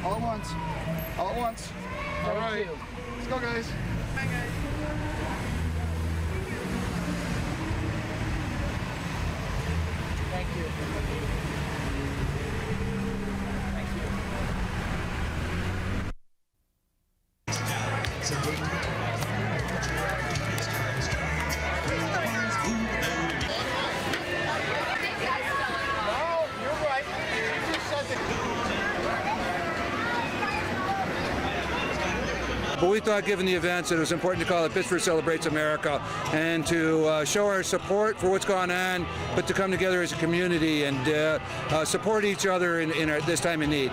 All at once. All at once. All right. Let's go, guys. Bye, guys. Thank you. But we thought, given the events, that it was important to call it Pittsburgh Celebrates America and to show our support for what's gone on, but to come together as a community and support each other in this time of need.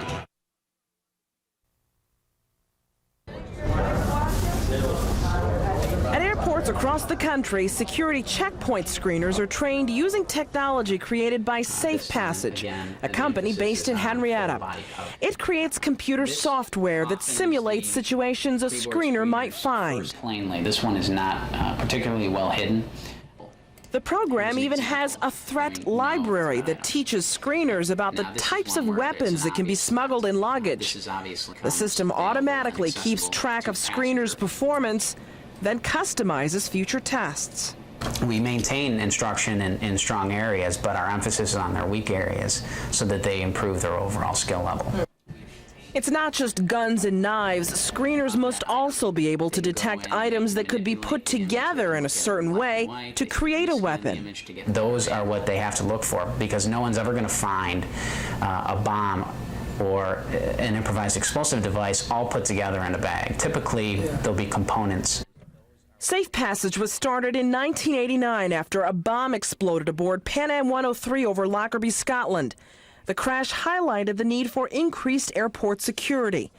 At airports across the country, security checkpoint screeners are trained using technology created by Safe Passage, a company based in Henrietta. It creates computer software that simulates situations a screener might find. Plainly, this one is not particularly well hidden. The program even has a threat library that teaches screeners about the types of weapons that can be smuggled in luggage. The system automatically keeps track of screeners' performance, then customizes future tests. We maintain instruction in strong areas, but our emphasis is on their weak areas so that they improve their overall skill level. It's not just guns and knives. Screeners must also be able to detect items that could be put together in a certain way to create a weapon. Those are what they have to look for, because no one's ever going to find a bomb or an improvised explosive device all put together in a bag. Typically, there'll be components. Safe Passage was started in 1989 after a bomb exploded aboard Pan Am 103 over Lockerbie, Scotland. The crash highlighted the need for increased airport security.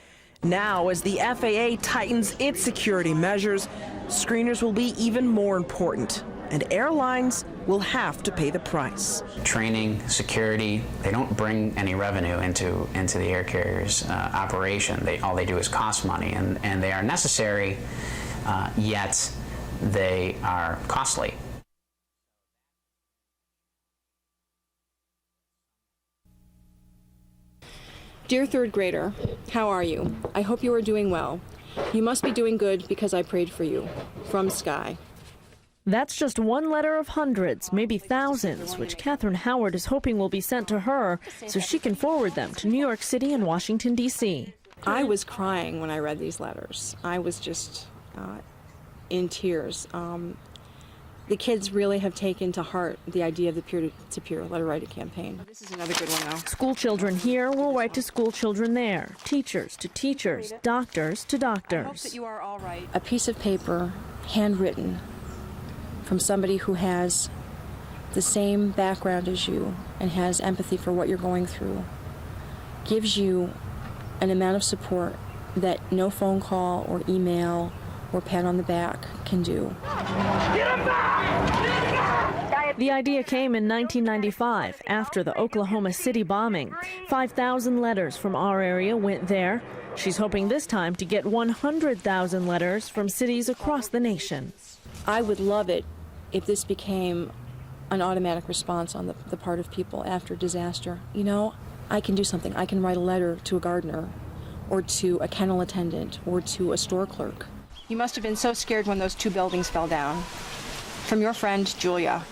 Now, as the FAA tightens its security measures, screeners will be even more important, and airlines will have to pay the price. Training, security, they don't bring any revenue into the air carrier's operation. All they do is cost money, and they are necessary, yet they are costly. Dear third grader, how are you? I hope you are doing well. You must be doing good because I prayed for you. From Sky. That's just one letter of hundreds, maybe thousands, which Catherine Howard is hoping will be sent to her so she can forward them to New York City and Washington, D.C. I was crying when I read these letters. I was just in tears. The kids really have taken to heart the idea of the peer-to-peer letter writing campaign. This is another good one now. School children here will write to school children there, teachers to teachers, doctors to doctors. I hope that you are all right. A piece of paper, handwritten, from somebody who has the same background as you and has empathy for what you're going through, gives you an amount of support that no phone call or email or pat on the back can do. The idea came in 1995 after the Oklahoma City bombing. 5,000 letters from our area went there. She's hoping this time to get 100,000 letters from cities across the nation. I would love it if this became an automatic response on the part of people after disaster. You know, I can do something. I can write a letter to a gardener or to a kennel attendant or to a store clerk. You must have been so scared when those 2 buildings fell down. From your friend, Julia.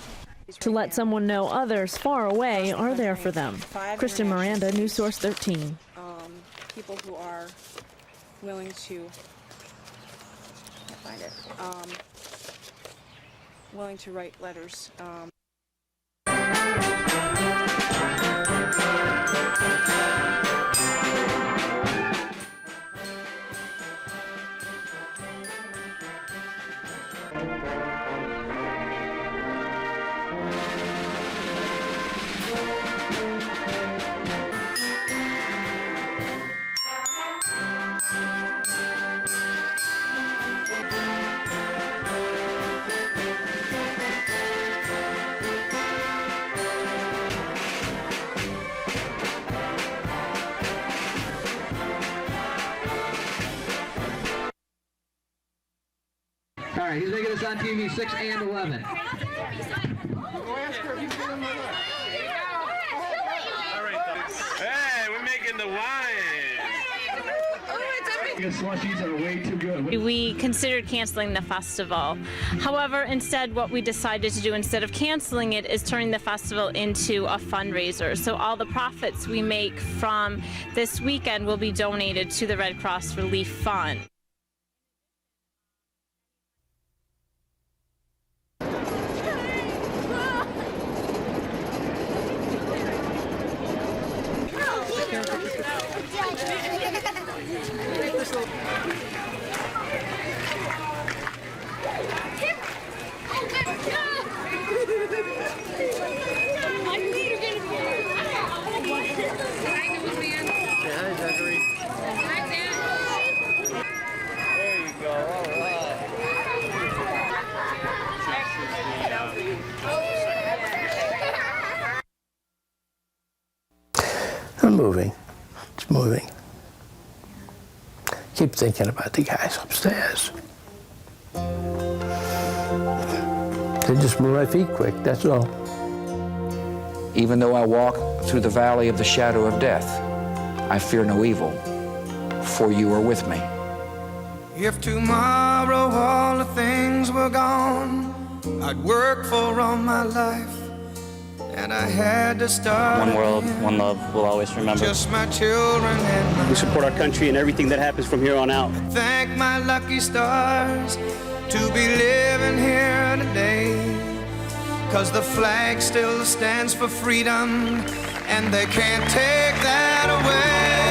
To let someone know others far away are there for them. Kristen Miranda, News Source 13. People who are willing to, can't find it, willing to write letters. All right, he's making us on TV 6 and 11. Hey, we're making the wine. Because slushies are way too good. We considered canceling the festival. However, instead, what we decided to do instead of canceling it is turning the festival into a fundraiser. So all the profits we make from this weekend will be donated to the Red Cross Relief Fund. I'm moving. It's moving. Keep thinking about the guys upstairs. They just move my feet quick, that's all. Even though I walk through the valley of the shadow of death, I fear no evil, for you are with me. If tomorrow all the things were gone I'd work for all my life, and I had to start. One world, one love, we'll always remember. Just my children and my. We support our country and everything that happens from here on out. Thank my lucky stars to be living here today, 'cause the flag still stands for freedom, and they can't take that away.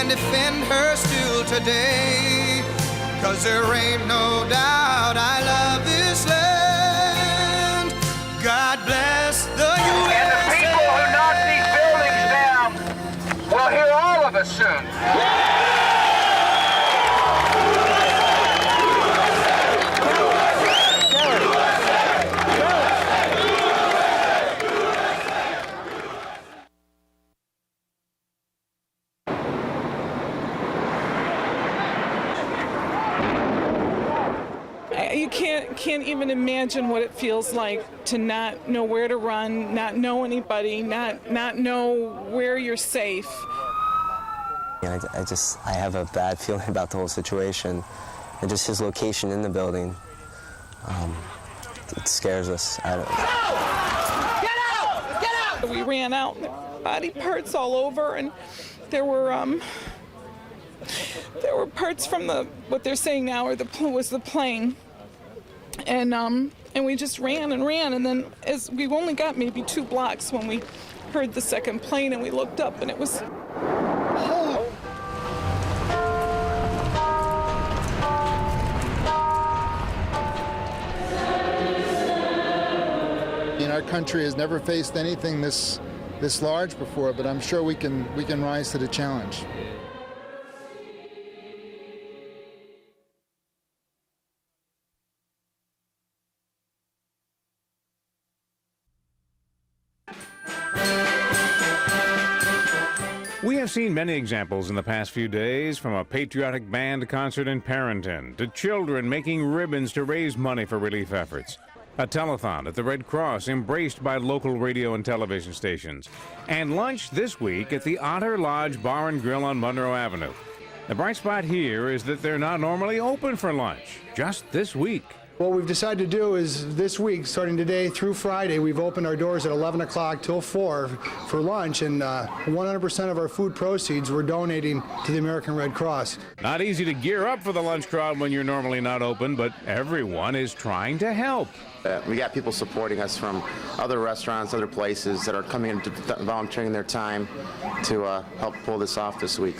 Defend her still today, 'cause there ain't no doubt I love this land. God bless the USA. And the people who knock these buildings down will hear all of us soon. You can't even imagine what it feels like to not know where to run, not know anybody, not know where you're safe. I have a bad feeling about the whole situation, and just his location in the building. It scares us. Get out! Get out! We ran out, and there were body parts all over, and there were parts from what they're saying now was the plane. And we just ran, and then as we've only got maybe 2 blocks when we heard the second plane, and we looked up, and it was. Our country has never faced anything this large before, but I'm sure we can rise to the challenge. We have seen many examples in the past few days, from a patriotic band concert in Parenton to children making ribbons to raise money for relief efforts. A telethon at the Red Cross embraced by local radio and television stations. And lunch this week at the Otter Lodge Bar and Grill on Monroe Avenue. The bright spot here is that they're not normally open for lunch, just this week. What we've decided to do is this week, starting today through Friday, we've opened our doors at 11 o'clock till 4 for lunch, and 100% of our food proceeds we're donating to the American Red Cross. Not easy to gear up for the lunch crowd when you're normally not open, but everyone is trying to help. We got people supporting us from other restaurants, other places that are coming in, volunteering their time to help pull this off this week.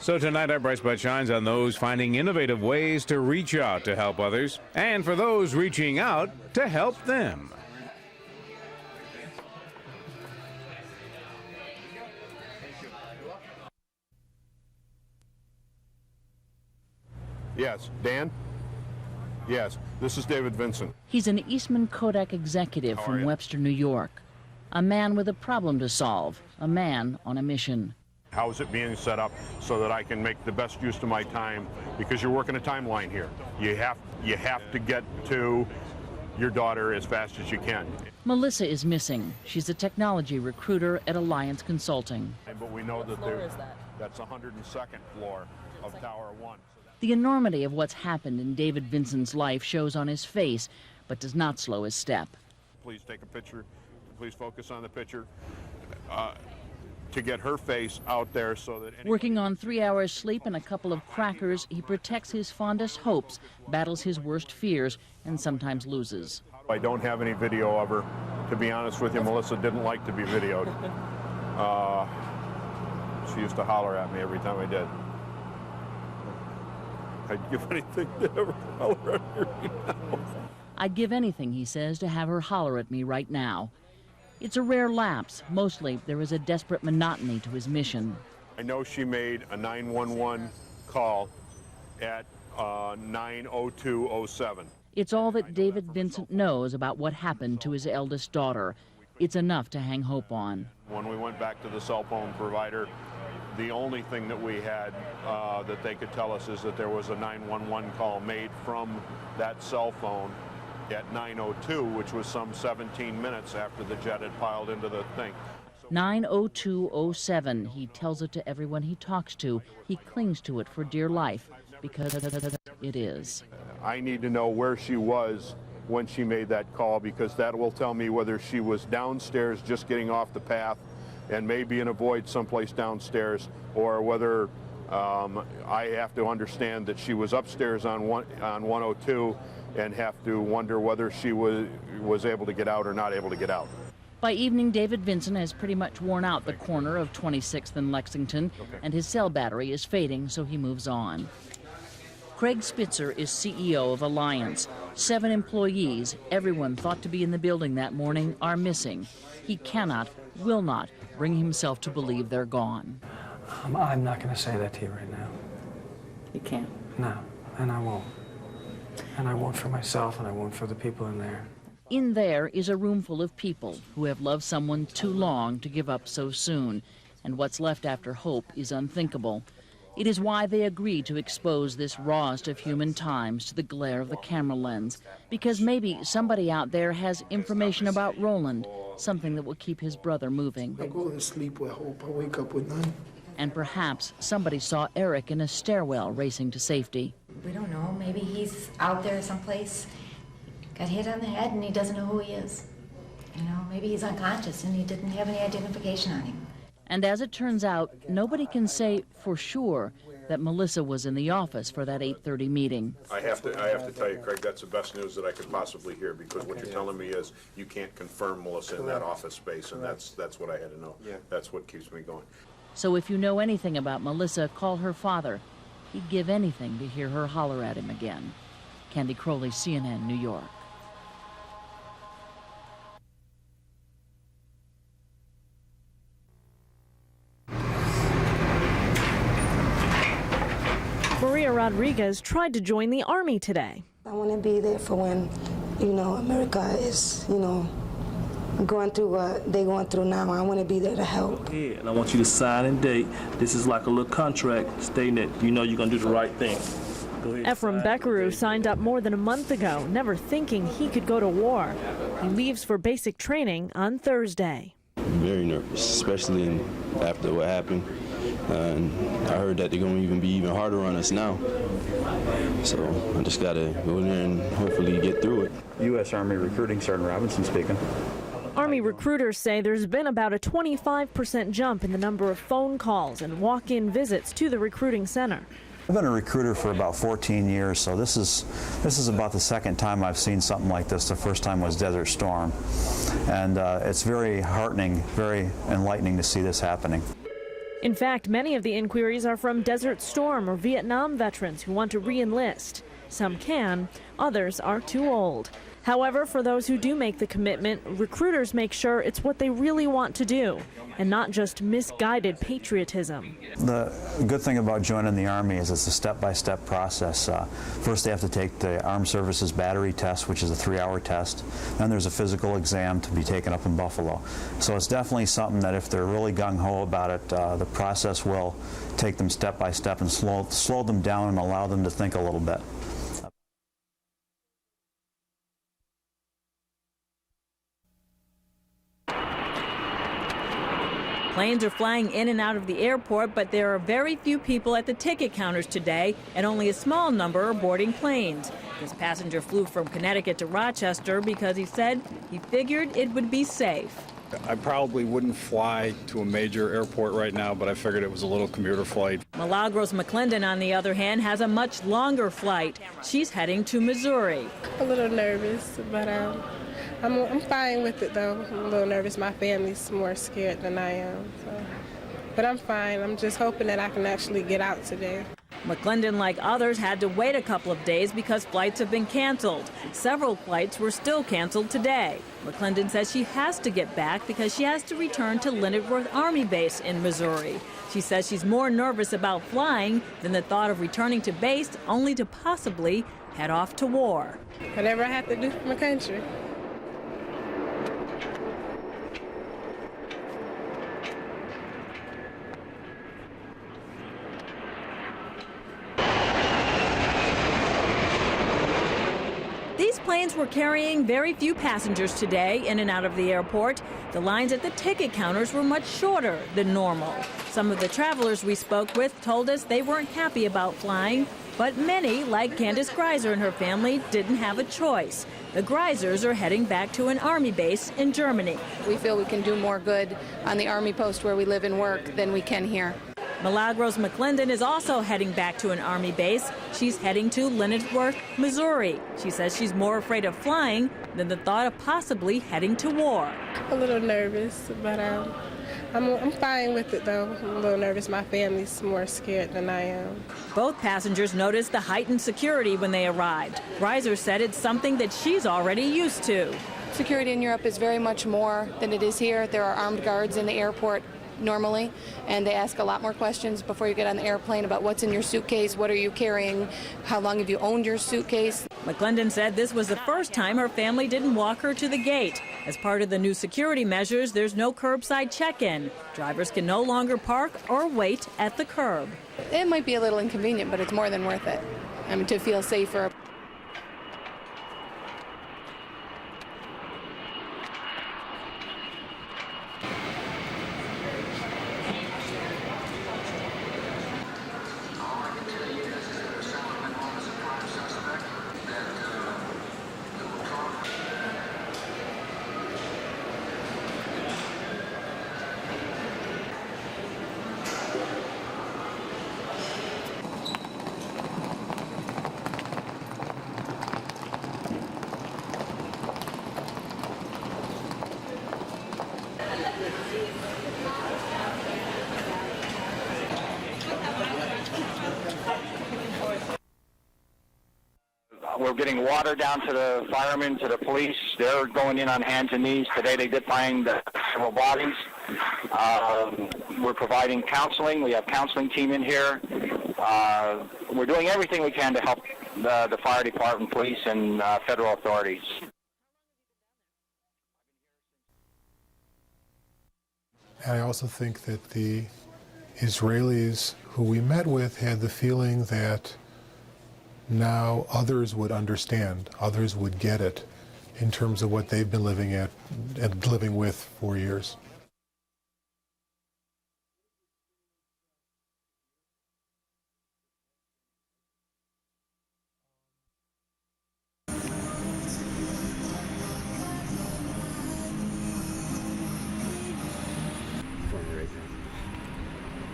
So tonight our bright spot shines on those finding innovative ways to reach out to help others, and for those reaching out to help them. Yes, Dan? Yes, this is David Vincent. He's an Eastman Kodak executive from Webster, New York. A man with a problem to solve, a man on a mission. How is it being set up so that I can make the best use of my time? Because you're working a timeline here. You have to get to your daughter as fast as you can. Melissa is missing. She's a technology recruiter at Alliance Consulting. But we know that that's 102nd floor of Tower 1. The enormity of what's happened in David Vincent's life shows on his face, but does not slow his step. Please take a picture. Please focus on the picture. To get her face out there so that... Working on 3 hours sleep and a couple of crackers, he protects his fondest hopes, battles his worst fears, and sometimes loses. I don't have any video of her. To be honest with you, Melissa didn't like to be videoed. She used to holler at me every time I did. I'd give anything to have her holler at me right now. I'd give anything, he says, to have her holler at me right now. It's a rare lapse. Mostly, there is a desperate monotony to his mission. I know she made a 911 call at 9:02:07. It's all that David Vincent knows about what happened to his eldest daughter. It's enough to hang hope on. When we went back to the cell phone provider, the only thing that we had that they could tell us is that there was a 911 call made from that cell phone at 9:02, which was some 17 minutes after the jet had piled into the thing. 9:02:07. He tells it to everyone he talks to. He clings to it for dear life because it is. I need to know where she was when she made that call, because that will tell me whether she was downstairs just getting off the path and maybe in a void someplace downstairs, or whether I have to understand that she was upstairs on 102 and have to wonder whether she was able to get out or not able to get out. By evening, David Vincent has pretty much worn out the corner of 26th and Lexington, and his cell battery is fading, so he moves on. Craig Spitzer is CEO of Alliance. 7 employees, everyone thought to be in the building that morning, are missing. He cannot, will not, bring himself to believe they're gone. I'm not going to say that to you right now. You can't? No, and I won't. And I won't for myself, and I won't for the people in there. In there is a room full of people who have loved someone too long to give up so soon, and what's left after hope is unthinkable. It is why they agreed to expose this rawest of human times to the glare of the camera lens, because maybe somebody out there has information about Roland, something that will keep his brother moving. I go to sleep with hope, I wake up with none. And perhaps somebody saw Eric in a stairwell racing to safety. We don't know. Maybe he's out there someplace, got hit on the head, and he doesn't know who he is. You know, maybe he's unconscious and he didn't have any identification on him. And as it turns out, nobody can say for sure that Melissa was in the office for that 8:30 meeting. I have to tell you, Craig, that's the best news that I could possibly hear, because what you're telling me is you can't confirm Melissa in that office space, and that's what I had to know. That's what keeps me going. So if you know anything about Melissa, call her father. He'd give anything to hear her holler at him again. Candy Crowley, CNN, New York. Maria Rodriguez tried to join the Army today. I want to be there for when, America is, going through what they're going through now. I want to be there to help. Yeah, and I want you to sign and date. This is like a little contract stating that you're going to do the right thing. Ephraim Beckeru signed up more than a month ago, never thinking he could go to war. He leaves for basic training on Thursday. I'm very nervous, especially after what happened. And I heard that they're going to be even harder on us now. So I just got to go in there and hopefully get through it. U.S. Army Recruiting Sergeant Robinson speaking. Army recruiters say there's been about a 25% jump in the number of phone calls and walk-in visits to the recruiting center. I've been a recruiter for about 14 years, so this is about the second time I've seen something like this. The first time was Desert Storm. And it's very heartening, very enlightening to see this happening. In fact, many of the inquiries are from Desert Storm or Vietnam veterans who want to re-enlist. Some can, others are too old. However, for those who do make the commitment, recruiters make sure it's what they really want to do and not just misguided patriotism. The good thing about joining the Army is it's a step-by-step process. First, they have to take the Armed Services Battery Test, which is a 3-hour test. Then there's a physical exam to be taken up in Buffalo. So it's definitely something that if they're really gung-ho about it, the process will take them step by step and slow them down and allow them to think a little bit. Planes are flying in and out of the airport, but there are very few people at the ticket counters today, and only a small number are boarding planes. This passenger flew from Connecticut to Rochester because he said he figured it would be safe. I probably wouldn't fly to a major airport right now, but I figured it was a little commuter flight. Milagros McClendon, on the other hand, has a much longer flight. She's heading to Missouri. A little nervous, but I'm fine with it, though. I'm a little nervous. My family's more scared than I am. So. But I'm fine. I'm just hoping that I can actually get out today. McClendon, like others, had to wait a couple of days because flights have been canceled. Several flights were still canceled today. McClendon says she has to get back because she has to return to Leonard Wood Army Base in Missouri. She says she's more nervous about flying than the thought of returning to base only to possibly head off to war. Whatever I have to do for my country. These planes were carrying very few passengers today in and out of the airport. The lines at the ticket counters were much shorter than normal. Some of the travelers we spoke with told us they weren't happy about flying, but many, like Candace Greiser and her family, didn't have a choice. The Greisers are heading back to an Army base in Germany. We feel we can do more good on the Army post where we live and work than we can here. Milagros McClendon is also heading back to an Army base. She's heading to Leonardwood, Missouri. She says she's more afraid of flying than the thought of possibly heading to war. A little nervous, but I'm fine with it, though. I'm a little nervous. My family's more scared than I am. Both passengers noticed the heightened security when they arrived. Greiser said it's something that she's already used to. Security in Europe is very much more than it is here. There are armed guards in the airport normally, and they ask a lot more questions before you get on the airplane about what's in your suitcase, what are you carrying, how long have you owned your suitcase. McClendon said this was the first time her family didn't walk her to the gate. As part of the new security measures, there's no curbside check-in. Drivers can no longer park or wait at the curb. It might be a little inconvenient, but it's more than worth it. To feel safer. We're getting water down to the firemen, to the police. They're going in on hands and knees. Today they did find several bodies. We're providing counseling. We have a counseling team in here. We're doing everything we can to help the fire department, police, and federal authorities. And I also think that the Israelis who we met with had the feeling that now others would understand, others would get it in terms of what they've been living at and living with for years.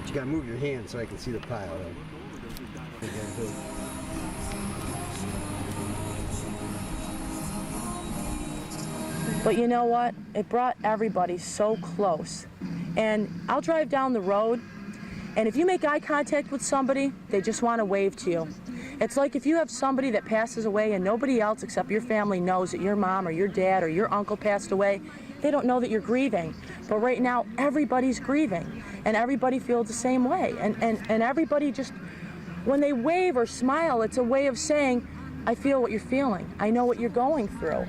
You gotta move your hand so I can see the pile. But you know what? It brought everybody so close. And I'll drive down the road And if you make eye contact with somebody, they just want to wave to you. It's like if you have somebody that passes away and nobody else except your family knows that your mom or your dad or your uncle passed away, they don't know that you're grieving. But right now, everybody's grieving, and everybody feels the same way. And everybody just, when they wave or smile, it's a way of saying, I feel what you're feeling. I know what you're going through.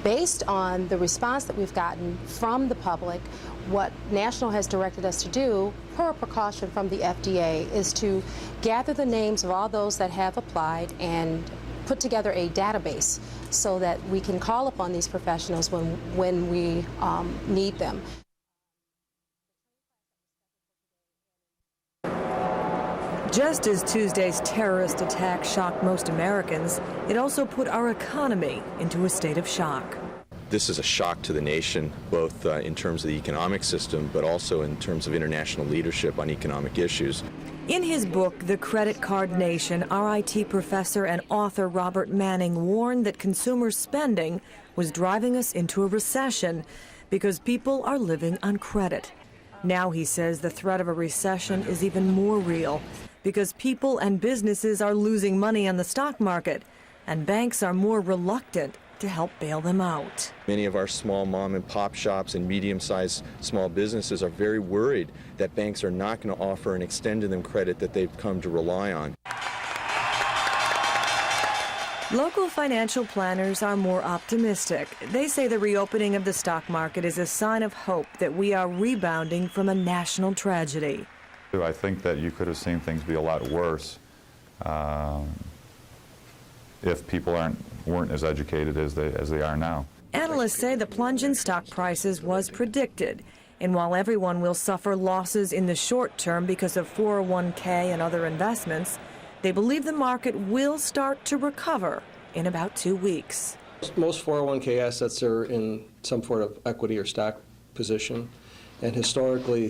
Based on the response that we've gotten from the public, what National has directed us to do, per precaution from the FDA, is to gather the names of all those that have applied and put together a database so that we can call upon these professionals when we need them. Just as Tuesday's terrorist attack shocked most Americans, it also put our economy into a state of shock. This is a shock to the nation, both in terms of the economic system, but also in terms of international leadership on economic issues. In his book, The Credit Card Nation, RIT professor and author Robert Manning warned that consumer spending was driving us into a recession because people are living on credit. Now he says the threat of a recession is even more real because people and businesses are losing money on the stock market, and banks are more reluctant to help bail them out. Many of our small mom and pop shops and medium-sized small businesses are very worried that banks are not going to offer and extend to them credit that they've come to rely on. Local financial planners are more optimistic. They say the reopening of the stock market is a sign of hope that we are rebounding from a national tragedy. I think that you could have seen things be a lot worse if people weren't as educated as they are now. Analysts say the plunge in stock prices was predicted. And while everyone will suffer losses in the short term because of 401k and other investments, they believe the market will start to recover in about 2 weeks. Most 401k assets are in some sort of equity or stock position. And historically,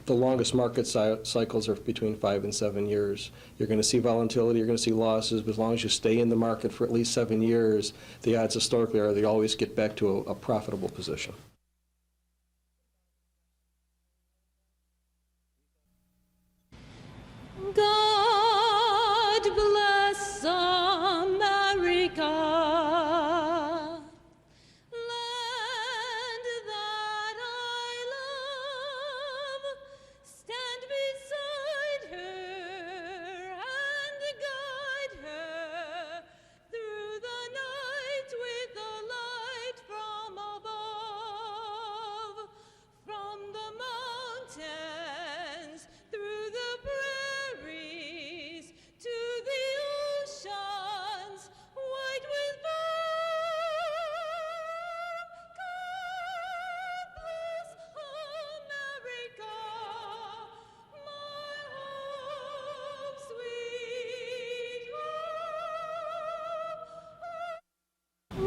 the longest market cycles are between 5 and 7 years. You're going to see volatility, you're going to see losses, but as long as you stay in the market for at least 7 years, the odds historically are they always get back to a profitable position. God bless America.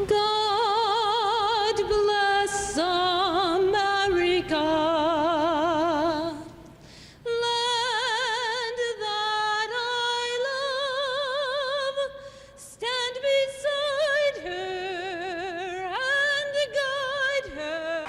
God bless America, land that I love. Stand beside her and guide her.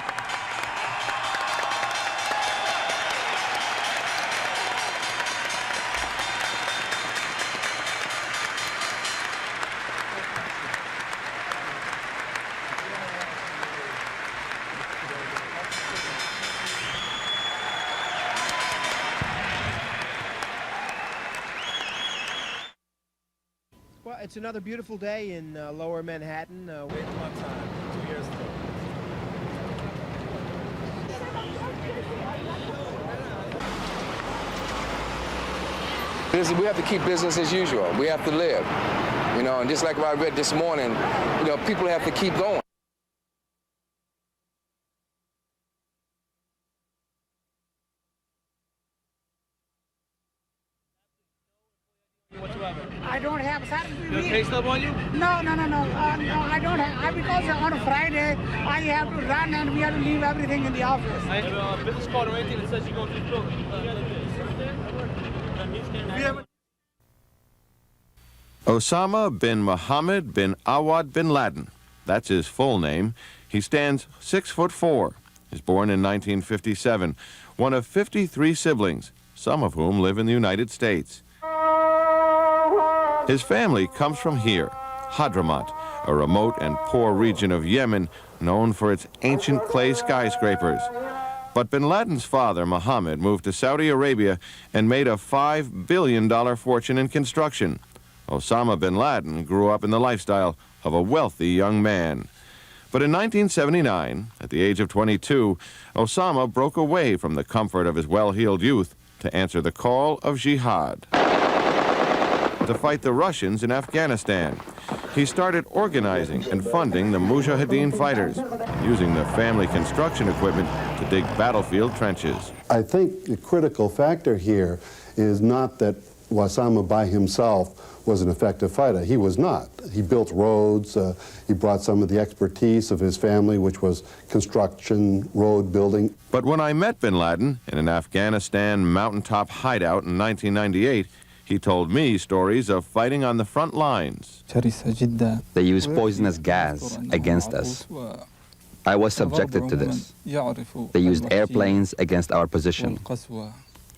It's another beautiful day in Lower Manhattan. Wait a long time, 2 years ago. We have to keep business as usual. We have to live, you know, and just like I read this morning, you know, people have to keep going. I don't have something. No pay stub on you? No, no, I don't have. Because on a Friday, I have to run and we have to leave everything in the office. I have a business card or anything that says you go to the building. Osama bin Mohammed bin Awad bin Laden. That's his full name. He stands 6'4". He's born in 1957, one of 53 siblings, some of whom live in the United States. His family comes from here, Hadramaut, a remote and poor region of Yemen known for its ancient clay skyscrapers. But bin Laden's father, Mohammed, moved to Saudi Arabia and made a $5 billion fortune in construction. Osama bin Laden grew up in the lifestyle of a wealthy young man. But in 1979, at the age of 22, Osama broke away from the comfort of his well-heeled youth to answer the call of jihad, to fight the Russians in Afghanistan. He started organizing and funding the Mujahideen fighters, using the family construction equipment to dig battlefield trenches. I think the critical factor here is not that Osama by himself was an effective fighter. He was not. He built roads. He brought some of the expertise of his family, which was construction, road building. But when I met bin Laden in an Afghanistan mountaintop hideout in 1998, he told me stories of fighting on the front lines. They used poisonous gas against us. I was subjected to this. They used airplanes against our position.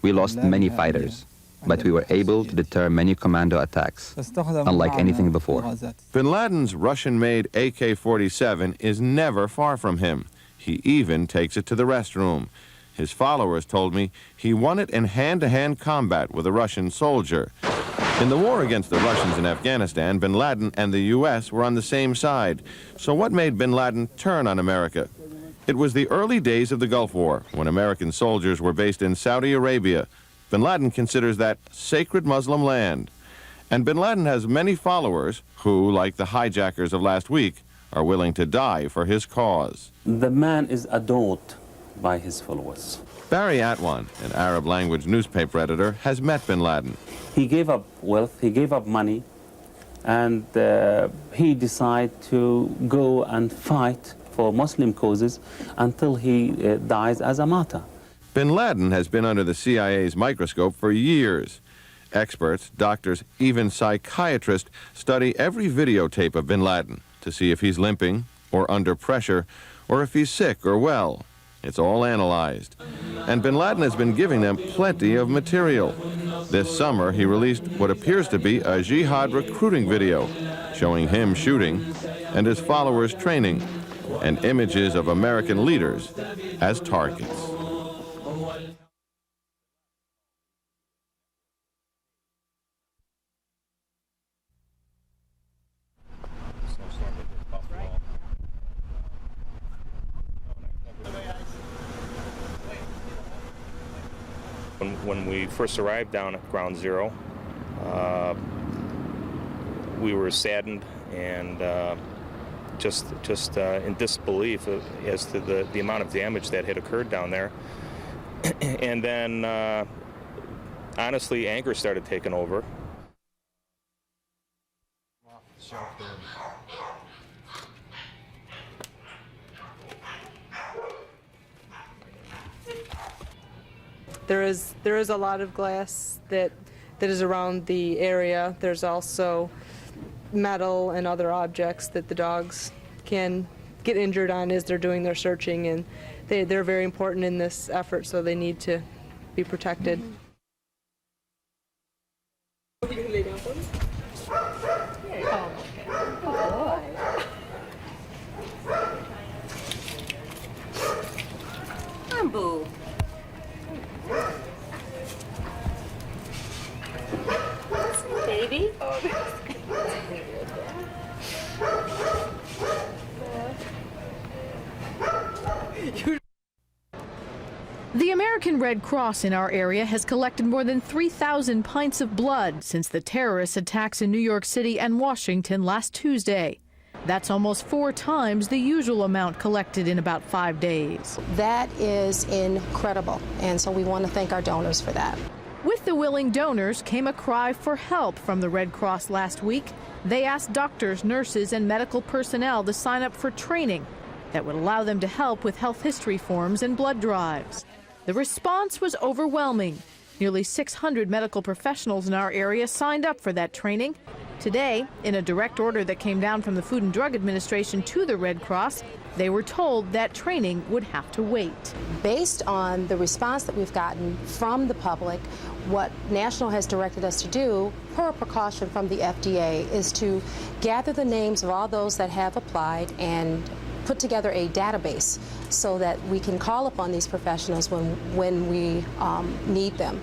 We lost many fighters, but we were able to deter many commando attacks, unlike anything before. Bin Laden's Russian-made AK-47 is never far from him. He even takes it to the restroom. His followers told me he won it in hand-to-hand combat with a Russian soldier. In the war against the Russians in Afghanistan, bin Laden and the U.S. were on the same side. So what made bin Laden turn on America? It was the early days of the Gulf War, when American soldiers were based in Saudi Arabia. Bin Laden considers that sacred Muslim land. And bin Laden has many followers who, like the hijackers of last week, are willing to die for his cause. The man is adored by his followers. Barry Atwan, an Arab-language newspaper editor, has met bin Laden. He gave up wealth, he gave up money, and he decided to go and fight for Muslim causes until he dies as a martyr. Bin Laden has been under the CIA's microscope for years. Experts, doctors, even psychiatrists study every videotape of bin Laden to see if he's limping or under pressure or if he's sick or well. It's all analyzed. And bin Laden has been giving them plenty of material. This summer, he released what appears to be a jihad recruiting video showing him shooting and his followers training, and images of American leaders as targets. When we first arrived down at Ground Zero, we were saddened and just in disbelief as to the amount of damage that had occurred down there. And then, honestly, anger started taking over. There is a lot of glass that is around the area. There's also metal and other objects that the dogs can get injured on as they're doing their searching, and they're very important in this effort, so they need to be protected. Come, Boo. Baby? The American Red Cross in our area has collected more than 3,000 pints of blood since the terrorist attacks in New York City and Washington last Tuesday. That's almost 4 times the usual amount collected in about 5 days. That is incredible, and so we want to thank our donors for that. With the willing donors came a cry for help from the Red Cross last week. They asked doctors, nurses, and medical personnel to sign up for training that would allow them to help with health history forms and blood drives. The response was overwhelming. Nearly 600 medical professionals in our area signed up for that training. Today, in a direct order that came down from the Food and Drug Administration to the Red Cross, they were told that training would have to wait. Based on the response that we've gotten from the public, what National has directed us to do, per precaution from the FDA, is to gather the names of all those that have applied and put together a database so that we can call upon these professionals when we need them.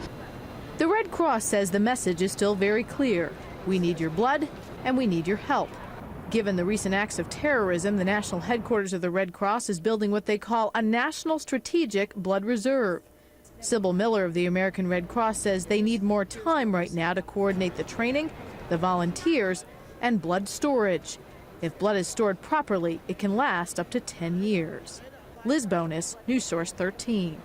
The Red Cross says the message is still very clear. We need your blood and we need your help. Given the recent acts of terrorism, the national headquarters of the Red Cross is building what they call a National Strategic Blood Reserve. Sybil Miller of the American Red Cross says they need more time right now to coordinate the training, the volunteers, and blood storage. If blood is stored properly, it can last up to 10 years. Liz Bonus, News Source 13.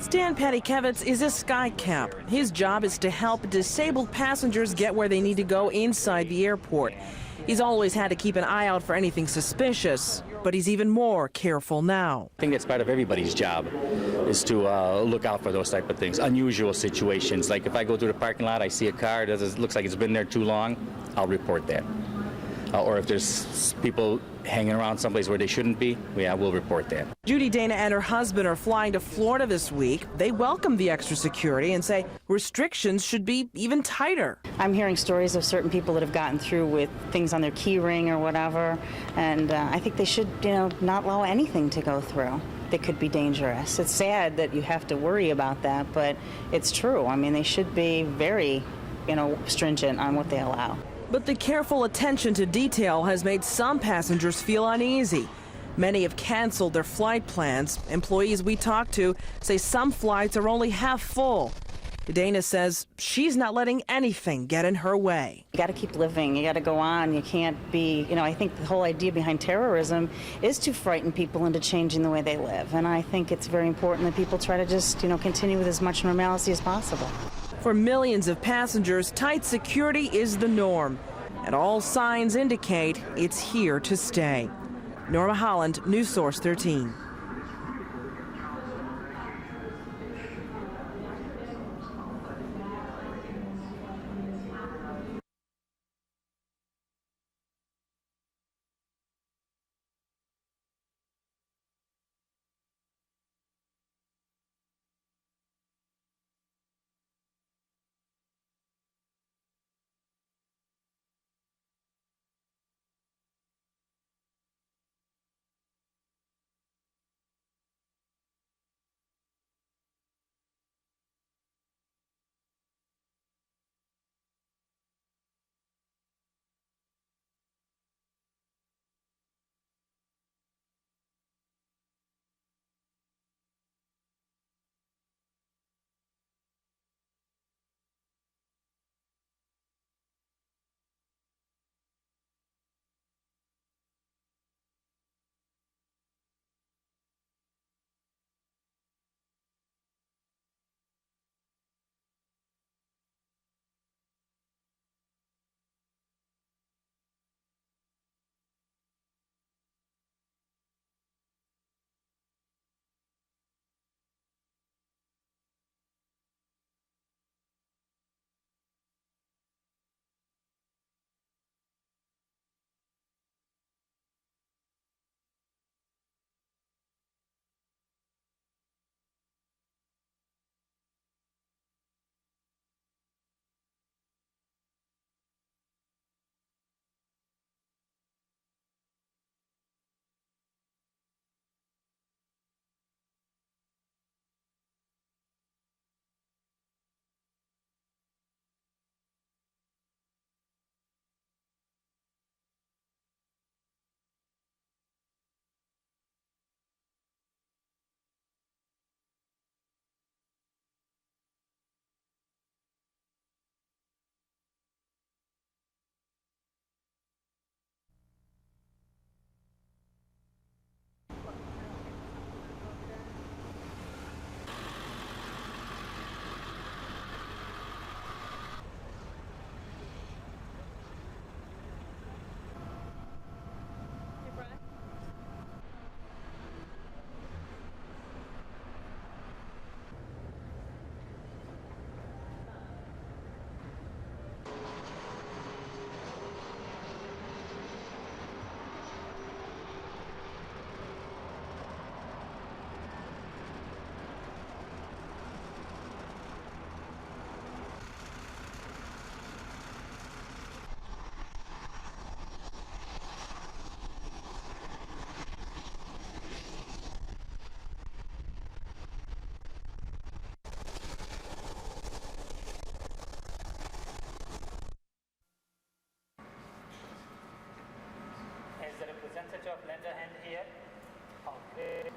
Stan Patikevitz is a sky cap. His job is to help disabled passengers get where they need to go inside the airport. He's always had to keep an eye out for anything suspicious, but he's even more careful now. I think that's part of everybody's job, is to look out for those type of things. Unusual situations, like if I go through the parking lot, I see a car that looks like it's been there too long, I'll report that. Or if there's people hanging around someplace where they shouldn't be, we'll report that. Judy Dana and her husband are flying to Florida this week. They welcome the extra security and say restrictions should be even tighter. I'm hearing stories of certain people that have gotten through with things on their key ring or whatever, and I think they should, not allow anything to go through that could be dangerous. It's sad that you have to worry about that, but it's true. I mean, they should be very, stringent on what they allow. But the careful attention to detail has made some passengers feel uneasy. Many have canceled their flight plans. Employees we talked to say some flights are only half full. Dana says she's not letting anything get in her way. You got to keep living. You got to go on. You can't be, I think the whole idea behind terrorism is to frighten people into changing the way they live. And I think it's very important that people try to just, continue with as much normalcy as possible. For millions of passengers, tight security is the norm, and all signs indicate it's here to stay. Norma Holland, News Source 13. of lend a hand here. Okay.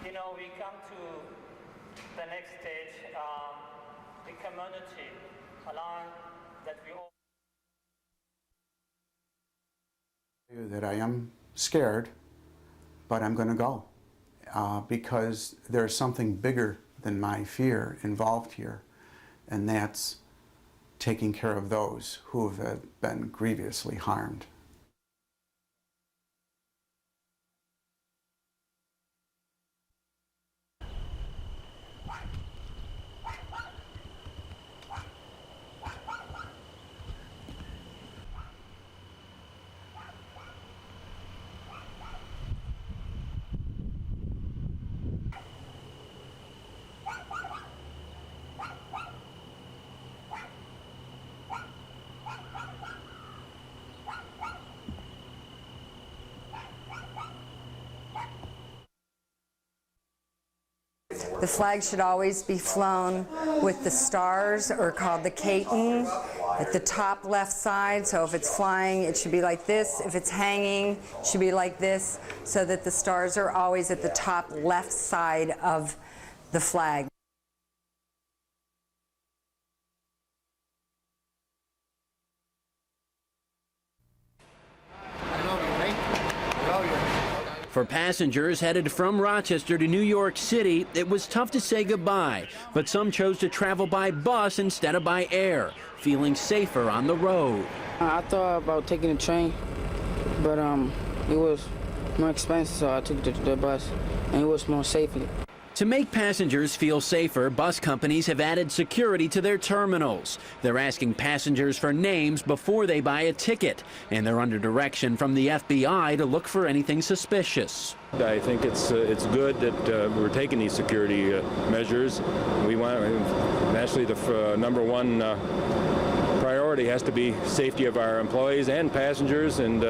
You know, we come to the next stage, the community along that we all. That I am scared, but I'm going to go because there's something bigger than my fear involved here, and that's taking care of those who have been grievously harmed. The flag should always be flown with the stars, or called the Caton, at the top left side. So if it's flying, it should be like this. If it's hanging, it should be like this, so that the stars are always at the top left side of the flag. For passengers headed from Rochester to New York City, it was tough to say goodbye, but some chose to travel by bus instead of by air, feeling safer on the road. I thought about taking the train, but it was more expensive, so I took the bus, and it was more safely. To make passengers feel safer, bus companies have added security to their terminals. They're asking passengers for names before they buy a ticket, and they're under direction from the FBI to look for anything suspicious. I think it's good that we're taking these security measures. We want, naturally, the number one priority has to be safety of our employees and passengers, and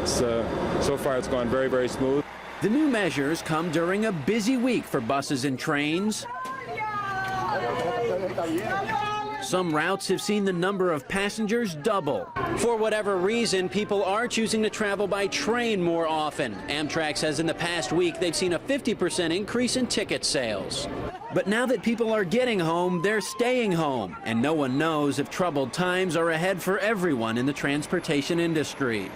so far it's gone very, very smooth. The new measures come during a busy week for buses and trains. Some routes have seen the number of passengers double. For whatever reason, people are choosing to travel by train more often. Amtrak says in the past week they've seen a 50% increase in ticket sales. But now that people are getting home, they're staying home, and no one knows if troubled times are ahead for everyone in the transportation industry.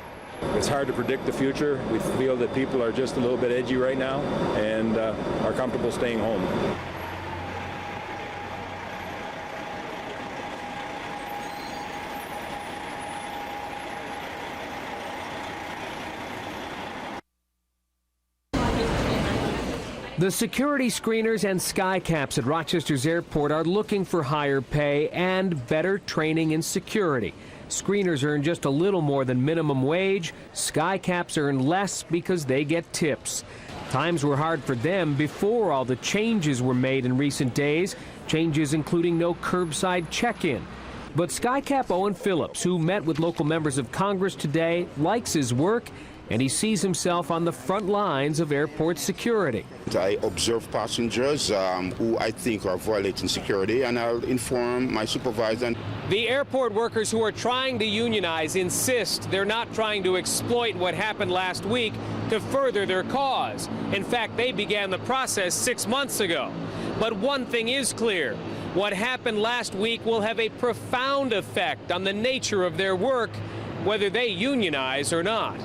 It's hard to predict the future. We feel that people are just a little bit edgy right now and are comfortable staying home. The security screeners and skycaps at Rochester's airport are looking for higher pay and better training in security. Screeners earn just a little more than minimum wage. Skycaps earn less because they get tips. Times were hard for them before all the changes were made in recent days, changes including no curbside check-in. But Skycap Owen Phillips, who met with local members of Congress today, likes his work, and he sees himself on the front lines of airport security. I observe passengers who I think are violating security, and I'll inform my supervisor. The airport workers who are trying to unionize insist they're not trying to exploit what happened last week to further their cause. In fact, they began the process 6 months ago. But one thing is clear. What happened last week will have a profound effect on the nature of their work, whether they unionize or not.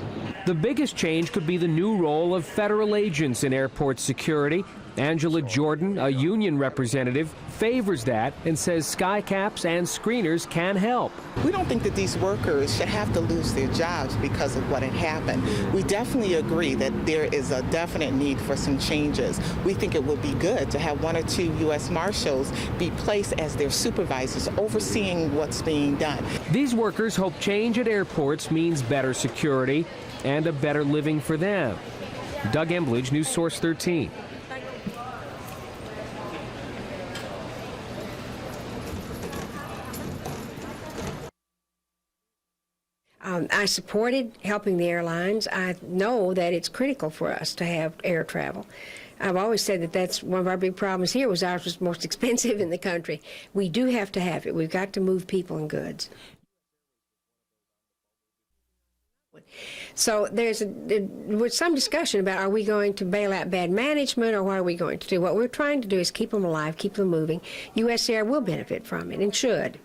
The biggest change could be the new role of federal agents in airport security. Angela Jordan, a union representative, favors that and says skycaps and screeners can help. We don't think that these workers should have to lose their jobs because of what had happened. We definitely agree that there is a definite need for some changes. We think it would be good to have 1 or 2 U.S. Marshals be placed as their supervisors, overseeing what's being done. These workers hope change at airports means better security and a better living for them. Doug Embledge, News Source 13. I supported helping the airlines. I know that it's critical for us to have air travel. I've always said that that's one of our big problems here was ours was most expensive in the country. We do have to have it. We've got to move people and goods. So there was some discussion about are we going to bail out bad management or what are we going to do? What we're trying to do is keep them alive, keep them moving. U.S. Air will benefit from it and should.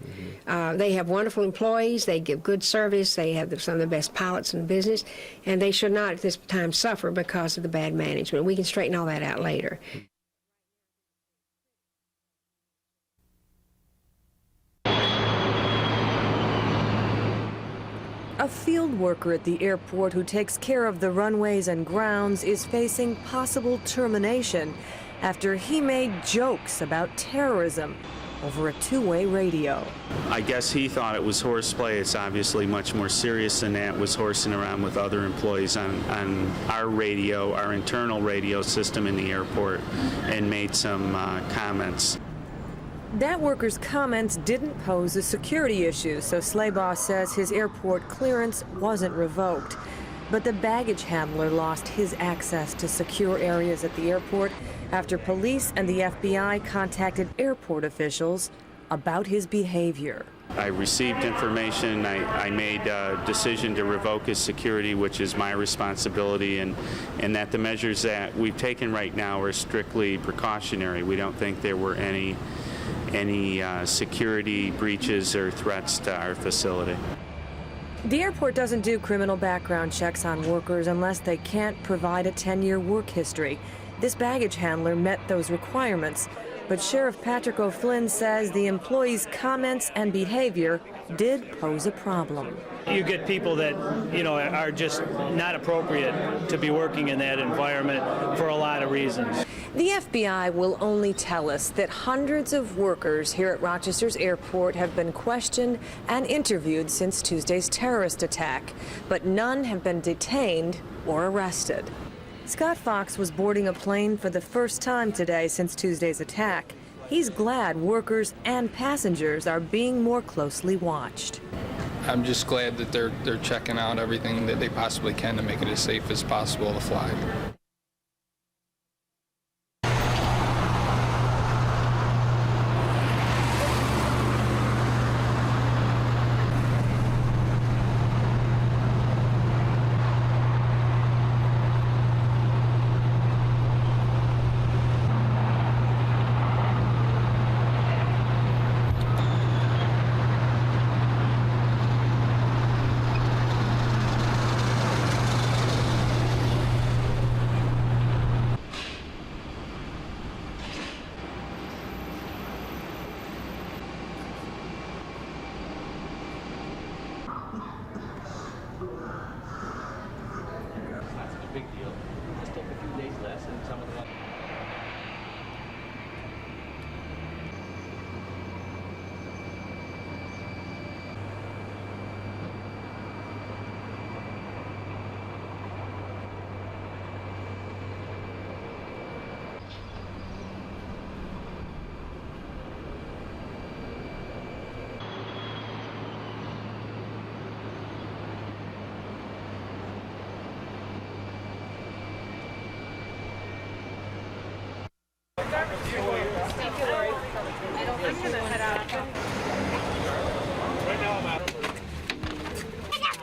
They have wonderful employees. They give good service. They have some of the best pilots in the business, and they should not at this time suffer because of the bad management. We can straighten all that out later. A field worker at the airport who takes care of the runways and grounds is facing possible termination after he made jokes about terrorism over a two-way radio. I guess he thought it was horseplay. It's obviously much more serious than that. Was horsing around with other employees on our radio, our internal radio system in the airport, and made some comments. That worker's comments didn't pose a security issue, so Slaybaugh says his airport clearance wasn't revoked. But the baggage handler lost his access to secure areas at the airport after police and the FBI contacted airport officials about his behavior. I received information. I made a decision to revoke his security, which is my responsibility, and that the measures that we've taken right now are strictly precautionary. We don't think there were any security breaches or threats to our facility. The airport doesn't do criminal background checks on workers unless they can't provide a 10-year work history. This baggage handler met those requirements, but Sheriff Patrick O'Flynn says the employee's comments and behavior did pose a problem. You get people that, are just not appropriate to be working in that environment for a lot of reasons. The FBI will only tell us that hundreds of workers here at Rochester's airport have been questioned and interviewed since Tuesday's terrorist attack, but none have been detained or arrested. Scott Fox was boarding a plane for the first time today since Tuesday's attack. He's glad workers and passengers are being more closely watched. I'm just glad that they're checking out everything that they possibly can to make it as safe as possible to fly.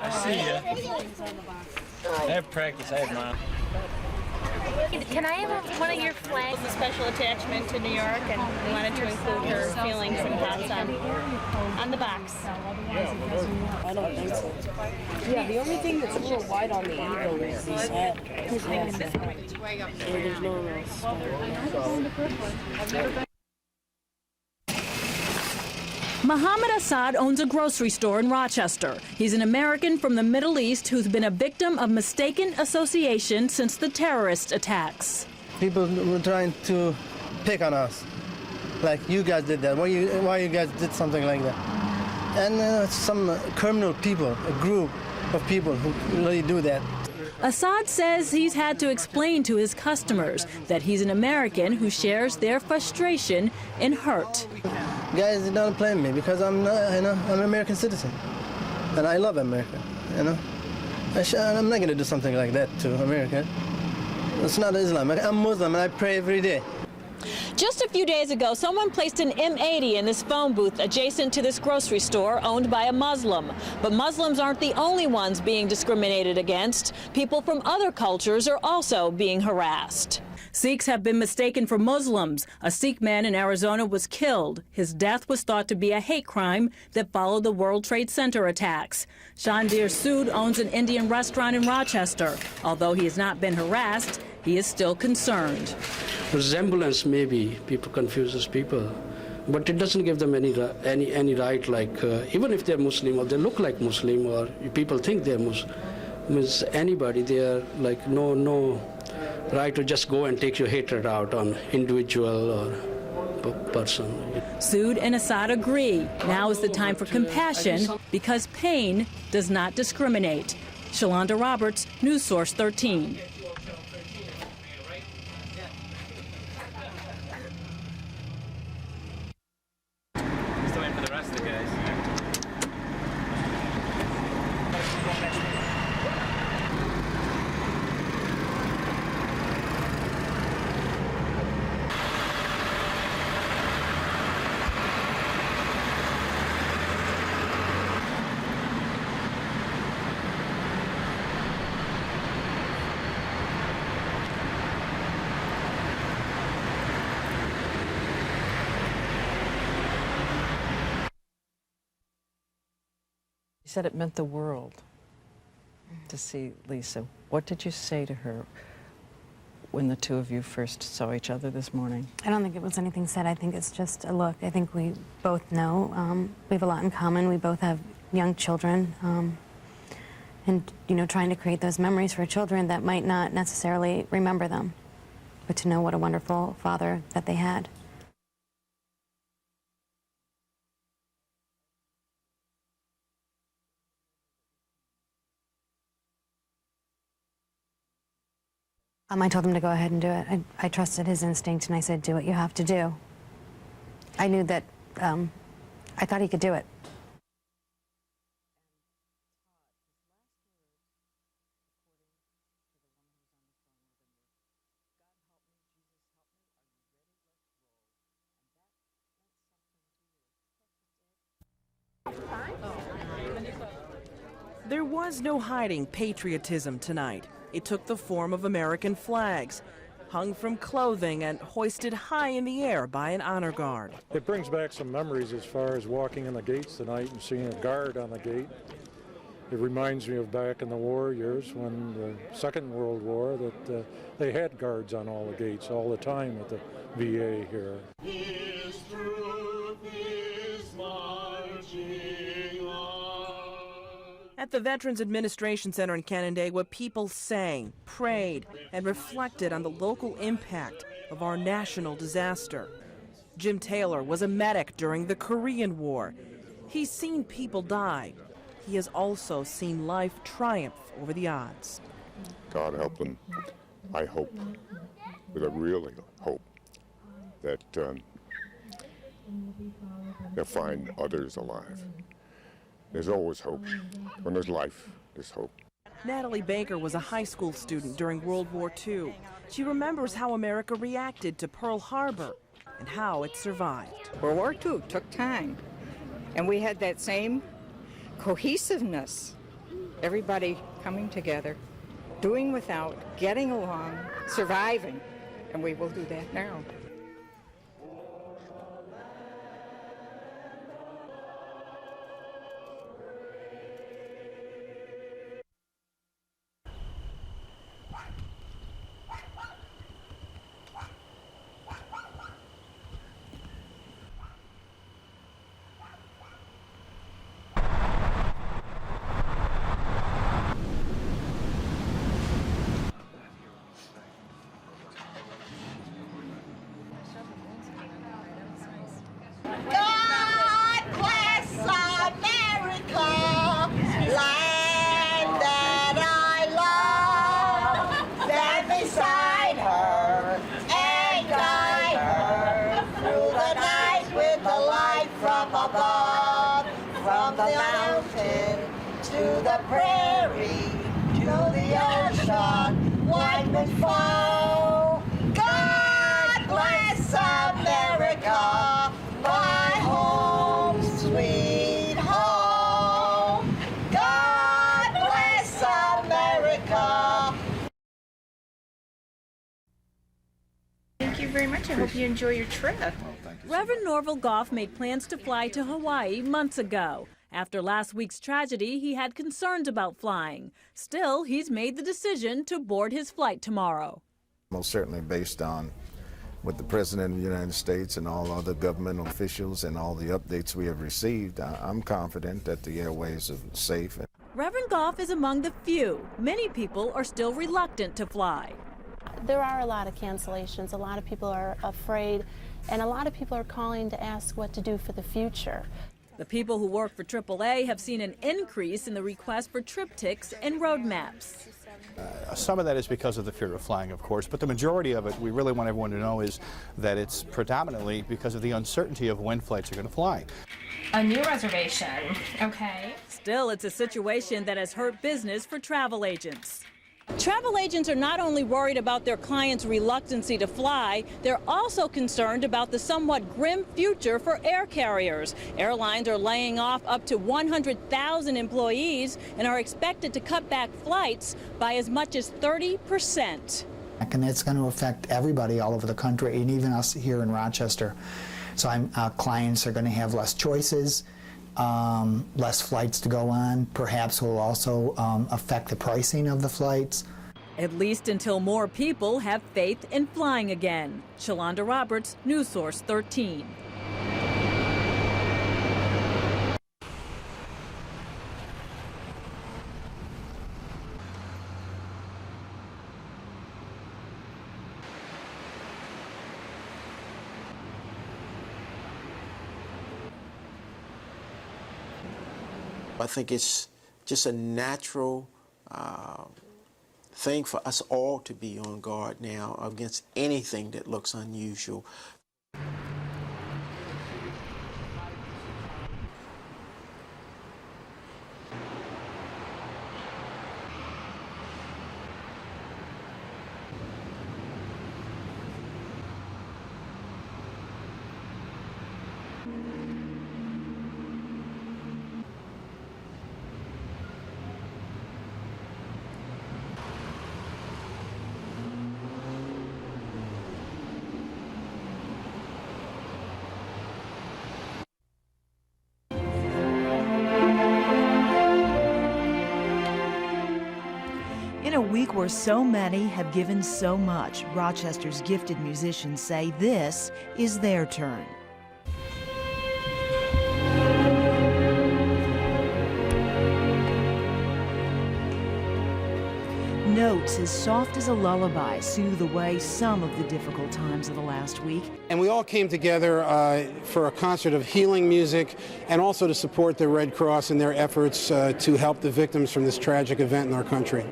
I see ya. I have practice. I have mine. Can I have one of your flags? A special attachment to New York, and we wanted to include her feelings and thoughts on the box. I don't think so. Yeah, the only thing that's a little white on the eagle is the hat. There's no else. Mohammed Assad owns a grocery store in Rochester. He's an American from the Middle East who's been a victim of mistaken association since the terrorist attacks. People were trying to pick on us, like you guys did that. Why you guys did something like that? And some criminal people, a group of people who really do that. Assad says he's had to explain to his customers that he's an American who shares their frustration and hurt. Guys don't blame me because I'm not, I'm an American citizen. And I love America, you know. I'm not going to do something like that to America. It's not Islam. I'm Muslim and I pray every day. Just a few days ago, someone placed an M80 in this phone booth adjacent to this grocery store owned by a Muslim. But Muslims aren't the only ones being discriminated against. People from other cultures are also being harassed. Sikhs have been mistaken for Muslims. A Sikh man in Arizona was killed. His death was thought to be a hate crime that followed the World Trade Center attacks. Shandir Sood owns an Indian restaurant in Rochester. Although he has not been harassed, he is still concerned. Resemblance, maybe people confuses people, but it doesn't give them any right. Like even if they're Muslim or they look like Muslim or people think they're Muslim, means anybody, they are like no right to just go and take your hatred out on individual or person. Sood and Assad agree. Now is the time for compassion because pain does not discriminate. Shalonda Roberts, News Source 13. Still waiting for the rest of the guys. You said it meant the world to see Lisa. What did you say to her when the two of you first saw each other this morning? I don't think it was anything said. I think it's just a look. I think we both know. We have a lot in common. We both have young children. And, you know, trying to create those memories for children that might not necessarily remember them, but to know what a wonderful father that they had. I told him to go ahead and do it. I trusted his instinct, and I said, do what you have to do. I knew that, I thought he could do it. There was no hiding patriotism tonight. It took the form of American flags, hung from clothing and hoisted high in the air by an honor guard. It brings back some memories as far as walking in the gates tonight and seeing a guard on the gate. It reminds me of back in the war years when the Second World War that they had guards on all the gates all the time at the VA here. His truth is marching on. At the Veterans Administration Center in Canandaigua, people sang, prayed, and reflected on the local impact of our national disaster. Jim Taylor was a medic during the Korean War. He's seen people die. He has also seen life triumph over the odds. God help them, I hope, with a real hope, that they'll find others alive. There's always hope. When there's life, there's hope. Natalie Baker was a high school student during World War II. She remembers how America reacted to Pearl Harbor and how it survived. World War II took time, and we had that same cohesiveness. Everybody coming together, doing without, getting along, surviving, and we will do that now. to the prairie, to the ocean, wide and foe. God bless America, my home, sweet home. God bless America. Thank you very much. I hope you enjoy your trip. Reverend Norval Goff made plans to fly to Hawaii months ago. After last week's tragedy, he had concerns about flying. Still, he's made the decision to board his flight tomorrow. Most certainly based on what the President of the United States and all other governmental officials and all the updates we have received, I'm confident that the airways are safe. Reverend Goff is among the few. Many people are still reluctant to fly. There are a lot of cancellations. A lot of people are afraid, and a lot of people are calling to ask what to do for the future. The people who work for AAA have seen an increase in the request for triptychs and road maps. Some of that is because of the fear of flying, of course, but the majority of it, we really want everyone to know, is that it's predominantly because of the uncertainty of when flights are going to fly. A new reservation, okay. Still, it's a situation that has hurt business for travel agents. Travel agents are not only worried about their clients' reluctancy to fly, they're also concerned about the somewhat grim future for air carriers. Airlines are laying off up to 100,000 employees and are expected to cut back flights by as much as 30%. And it's going to affect everybody all over the country, and even us here in Rochester. So clients are going to have less choices, less flights to go on. Perhaps will also affect the pricing of the flights. At least until more people have faith in flying again. Shalonda Roberts, News Source 13. I think it's just a natural thing for us all to be on guard now against anything that looks unusual. In a week where so many have given so much, Rochester's gifted musicians say this is their turn. Notes as soft as a lullaby soothe away some of the difficult times of the last week. And we all came together for a concert of healing music and also to support the Red Cross in their efforts to help the victims from this tragic event in our country.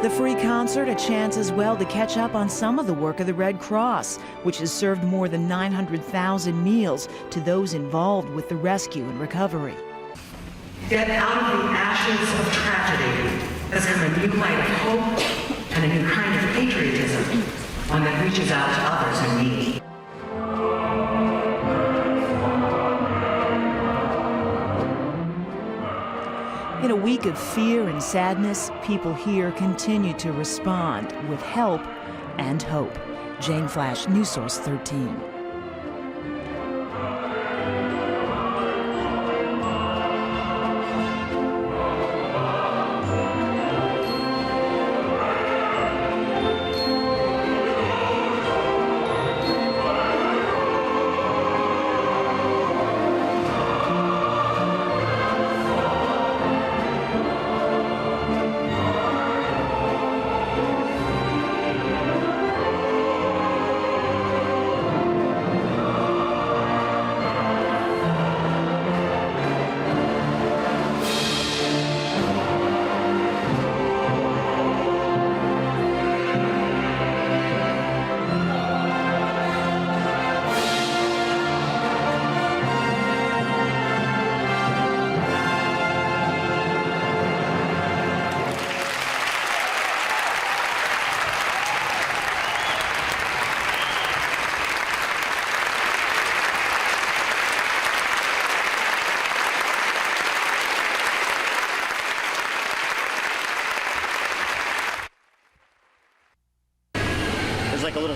The free concert, a chance as well to catch up on some of the work of the Red Cross, which has served more than 900,000 meals to those involved with the rescue and recovery. Yet out of the ashes of tragedy has come a new light of hope and a new kind of patriotism, one that reaches out to others in need. In a week of fear and sadness, people here continue to respond with help and hope. Jane Flash, News Source 13.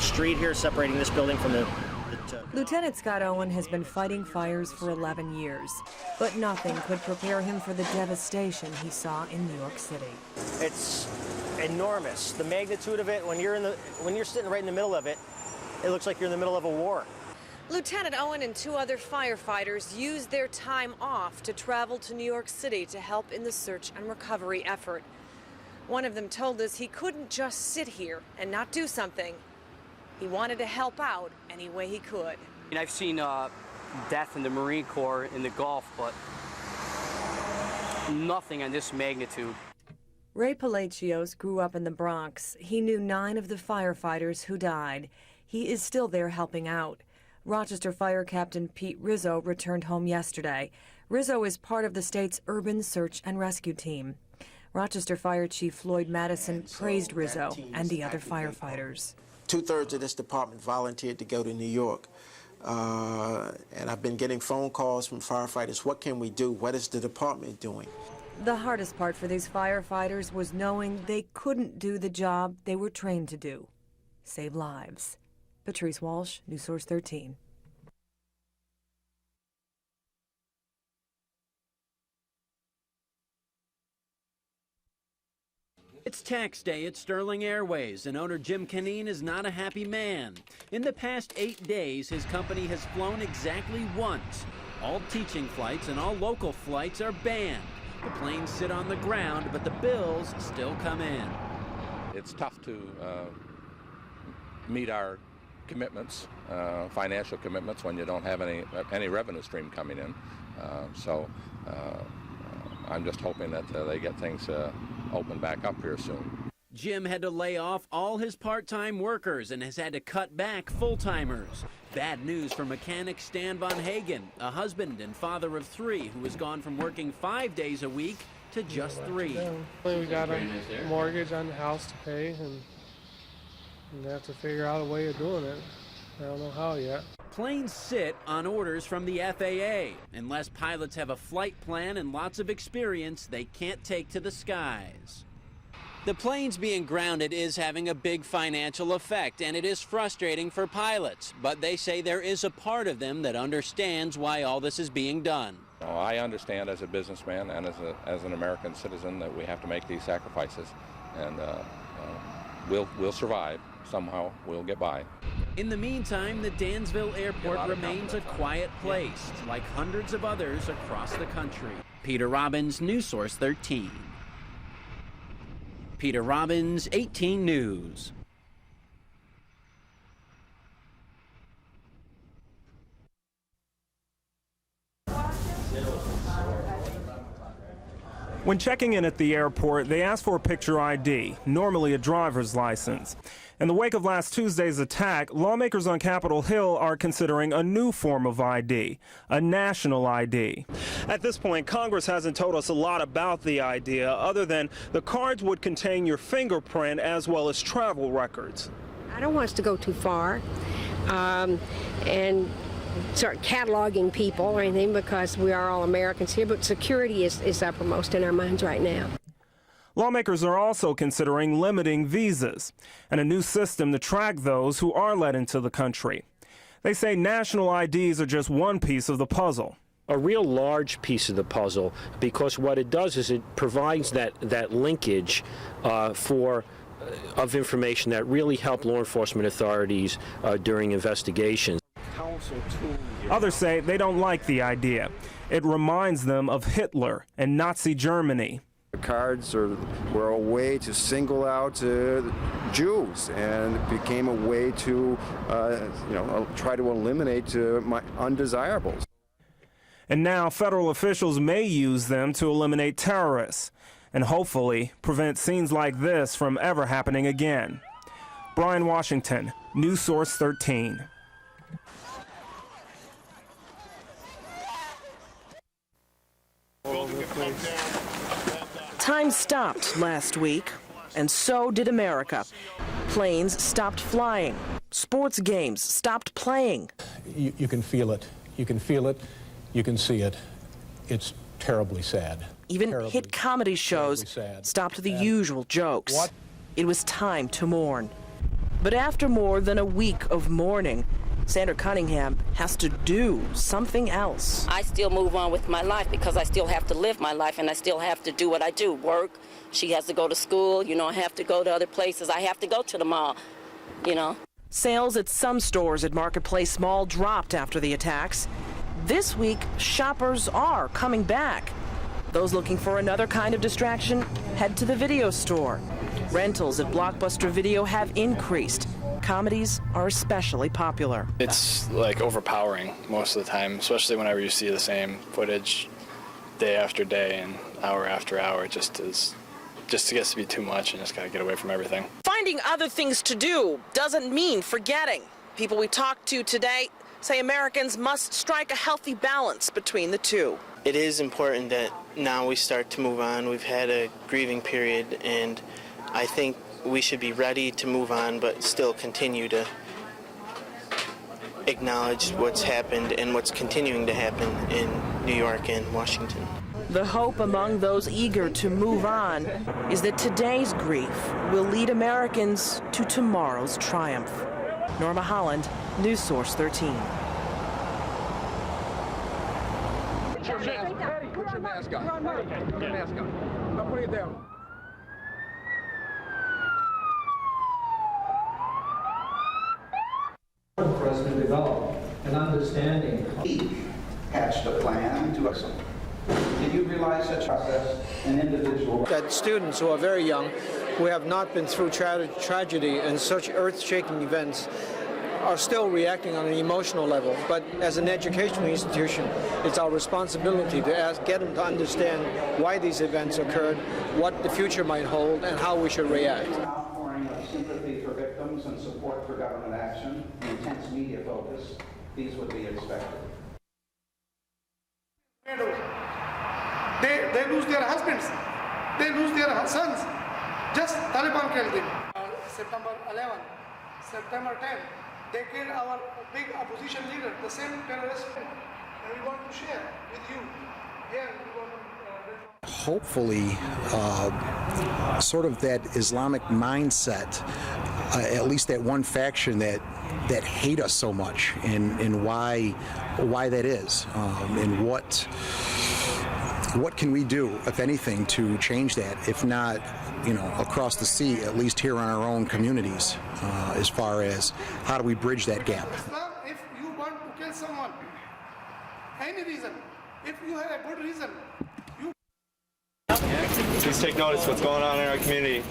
street here separating this building from the Lieutenant Scott Owen has been fighting fires for 11 years, but nothing could prepare him for the devastation he saw in New York City. It's enormous. The magnitude of it, when you're sitting right in the middle of it, it looks like you're in the middle of a war. Lieutenant Owen and 2 other firefighters used their time off to travel to New York City to help in the search and recovery effort. One of them told us he couldn't just sit here and not do something. He wanted to help out any way he could. I've seen death in the Marine Corps in the Gulf, but nothing on this magnitude. Ray Palacios grew up in the Bronx. He knew 9 of the firefighters who died. He is still there helping out. Rochester Fire Captain Pete Rizzo returned home yesterday. Rizzo is part of the state's urban search and rescue team. Rochester Fire Chief Floyd Madison praised Rizzo and the other firefighters. 2/3 of this department volunteered to go to New York. And I've been getting phone calls from firefighters. What can we do? What is the department doing? The hardest part for these firefighters was knowing they couldn't do the job they were trained to do, save lives. Patrice Walsh, News Source 13. It's tax day at Sterling Airways, and owner Jim Canine is not a happy man. In the past 8 days, his company has flown exactly once. All teaching flights and all local flights are banned. The planes sit on the ground, but the bills still come in. It's tough to meet our commitments, financial commitments, when you don't have any revenue stream coming in. I'm just hoping that they get things open back up here soon. Jim had to lay off all his part-time workers and has had to cut back full-timers. Bad news for mechanic Stan Von Hagen, a husband and father of 3 who has gone from working 5 days a week to just 3. We got a mortgage on the house to pay, and we have to figure out a way of doing it. I don't know how yet. Planes sit on orders from the FAA. Unless pilots have a flight plan and lots of experience, they can't take to the skies. The planes being grounded is having a big financial effect, and it is frustrating for pilots. But they say there is a part of them that understands why all this is being done. I understand as a businessman and as an American citizen that we have to make these sacrifices, and we'll survive. Somehow we'll get by. In the meantime, the Dansville Airport remains a quiet place, like hundreds of others across the country. Peter Robbins, News Source 13. Peter Robbins, 18 News. When checking in at the airport, they ask for a picture ID, normally a driver's license. In the wake of last Tuesday's attack, lawmakers on Capitol Hill are considering a new form of ID, a national ID. At this point, Congress hasn't told us a lot about the idea, other than the cards would contain your fingerprint as well as travel records. I don't want us to go too far and start cataloging people or anything, because we are all Americans here, but security is uppermost in our minds right now. Lawmakers are also considering limiting visas and a new system to track those who are let into the country. They say national IDs are just one piece of the puzzle. A real large piece of the puzzle, because what it does is it provides that linkage of information that really help law enforcement authorities during investigations. Others say they don't like the idea. It reminds them of Hitler and Nazi Germany. The cards were a way to single out Jews, and it became a way to try to eliminate my undesirables. And now federal officials may use them to eliminate terrorists and hopefully prevent scenes like this from ever happening again. Brian Washington, News Source 13. Time stopped last week, and so did America. Planes stopped flying. Sports games stopped playing. You can feel it. You can feel it. You can see it. It's terribly sad. Even hit comedy shows stopped the usual jokes. It was time to mourn. But after more than a week of mourning, Sandra Cunningham has to do something else. I still move on with my life because I still have to live my life and I still have to do what I do, work. She has to go to school, you know, I have to go to other places. I have to go to the mall, you know. Sales at some stores at Marketplace Mall dropped after the attacks. This week, shoppers are coming back. Those looking for another kind of distraction head to the video store. Rentals at Blockbuster Video have increased. Comedies are especially popular. It's like overpowering most of the time, especially whenever you see the same footage day after day and hour after hour. It just gets to be too much and just gotta get away from everything. Finding other things to do doesn't mean forgetting. People we talked to today say Americans must strike a healthy balance between the two. It is important that now we start to move on. We've had a grieving period, and I think we should be ready to move on, but still continue to acknowledge what's happened and what's continuing to happen in New York and Washington. The hope among those eager to move on is that today's grief will lead Americans to tomorrow's triumph. Norma Holland, News Source 13. Put your mask on. Put your mask on. Now put it down. For us to develop an understanding. He hatched a plan to us. Did you realize such process an individual? That students who are very young, who have not been through tragedy and such earth-shaking events, are still reacting on an emotional level. But as an educational institution, it's our responsibility to get them to understand why these events occurred, what the future might hold, and how we should react. Outpouring of sympathy for victims and support for government action, intense media focus, these would be expected. They lose their husbands, they lose their sons. Just Taliban killed them. September 11, September 10, they killed our big opposition leader, the same terrorist, and we want to share with you. Here, we want to hopefully, sort of that Islamic mindset, at least that one faction that hate us so much, and why that is, and what can we do, if anything, to change that, if not, across the sea, at least here in our own communities, as far as how do we bridge that gap. Islam, if you want to kill someone, any reason, if you have a good reason, Please take notice of what's going on in our community.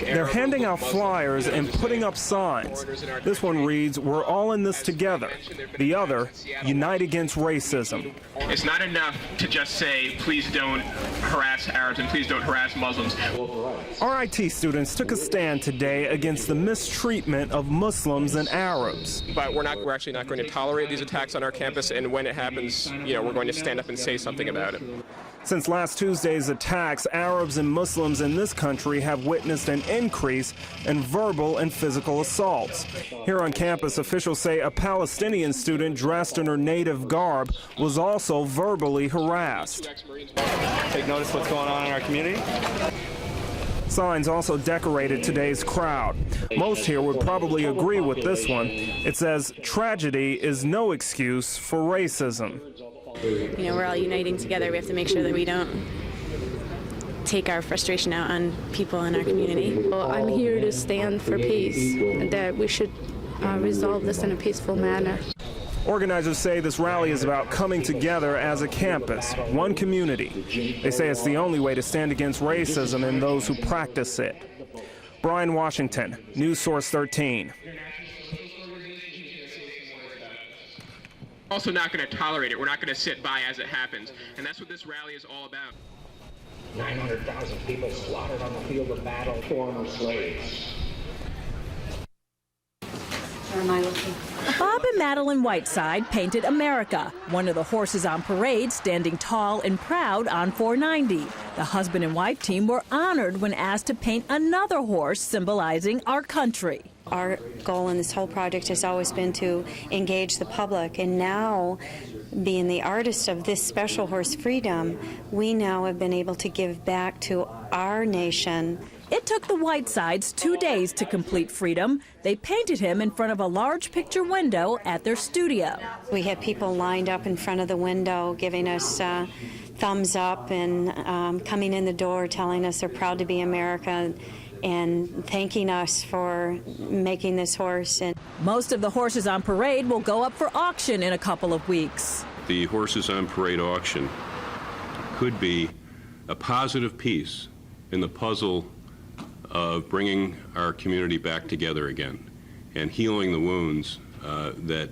They're handing out flyers and putting up signs. This one reads, "We're all in this together." The other, "Unite against racism." It's not enough to just say, please don't harass Arabs and please don't harass Muslims. RIT students took a stand today against the mistreatment of Muslims and Arabs. But we're actually not going to tolerate these attacks on our campus, and when it happens, we're going to stand up and say something about it. Since last Tuesday's attacks, Arabs and Muslims in this country have witnessed an increase in verbal and physical assaults. Here on campus, officials say a Palestinian student dressed in her native garb was also verbally harassed. Take notice of what's going on in our community. Signs also decorated today's crowd. Most here would probably agree with this one. It says, "Tragedy is no excuse for racism." We're all uniting together. We have to make sure that we don't take our frustration out on people in our community. Well, I'm here to stand for peace, and that we should resolve this in a peaceful manner. Organizers say this rally is about coming together as a campus, one community. They say it's the only way to stand against racism and those who practice it. Brian Washington, News Source 13. Also not going to tolerate it. We're not going to sit by as it happens. And that's what this rally is all about. 900,000 people slaughtered on the field of battle, former slaves. Bob and Madeline Whiteside painted America, one of the horses on parade standing tall and proud on 490. The husband and wife team were honored when asked to paint another horse symbolizing our country. Our goal in this whole project has always been to engage the public, and now, being the artist of this special horse, Freedom, we now have been able to give back to our nation. It took the Whitesides 2 days to complete Freedom. They painted him in front of a large picture window at their studio. We had people lined up in front of the window giving us thumbs up and coming in the door telling us they're proud to be America and thanking us for making this horse. And most of the horses on parade will go up for auction in a couple of weeks. The Horses on Parade auction could be a positive piece in the puzzle of bringing our community back together again and healing the wounds that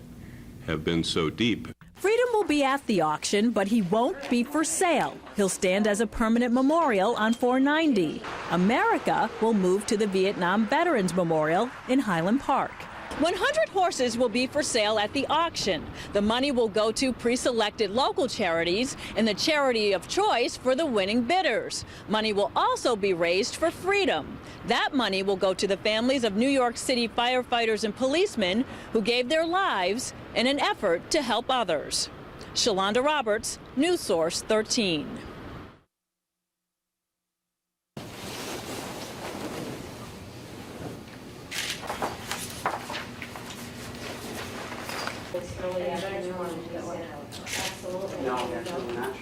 have been so deep. Freedom will be at the auction, but he won't be for sale. He'll stand as a permanent memorial on 490. America will move to the Vietnam Veterans Memorial in Highland Park. 100 horses will be for sale at the auction. The money will go to pre-selected local charities and the charity of choice for the winning bidders. Money will also be raised for Freedom. That money will go to the families of New York City firefighters and policemen who gave their lives in an effort to help others. Shalonda Roberts, News Source 13.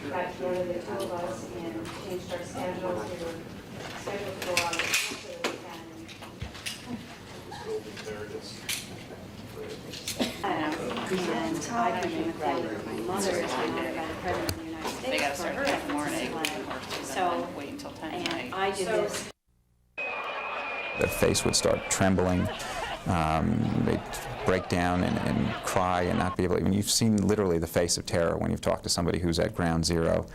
Got together, the two of us, and changed our schedules. We were scheduled to go out so that we can. And I can be with my mother is honored by the President of the United States. They got to start in the morning. So wait until 10 at night. I did this. Their face would start trembling. They'd break down and cry and not be able to. I mean, you've seen literally the face of terror when you've talked to somebody who's at ground zero.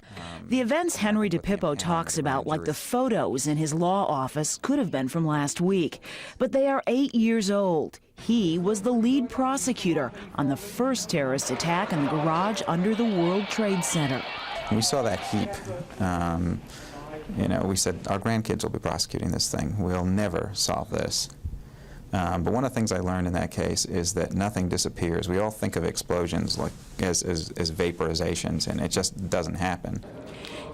The events Henry DePippo talks about, like the photos in his law office, could have been from last week. But they are 8 years old. He was the lead prosecutor on the first terrorist attack in the garage under the World Trade Center. We saw that heap. You know, we said, our grandkids will be prosecuting this thing. We'll never solve this. But one of the things I learned in that case is that nothing disappears. We all think of explosions like as vaporizations, and it just doesn't happen.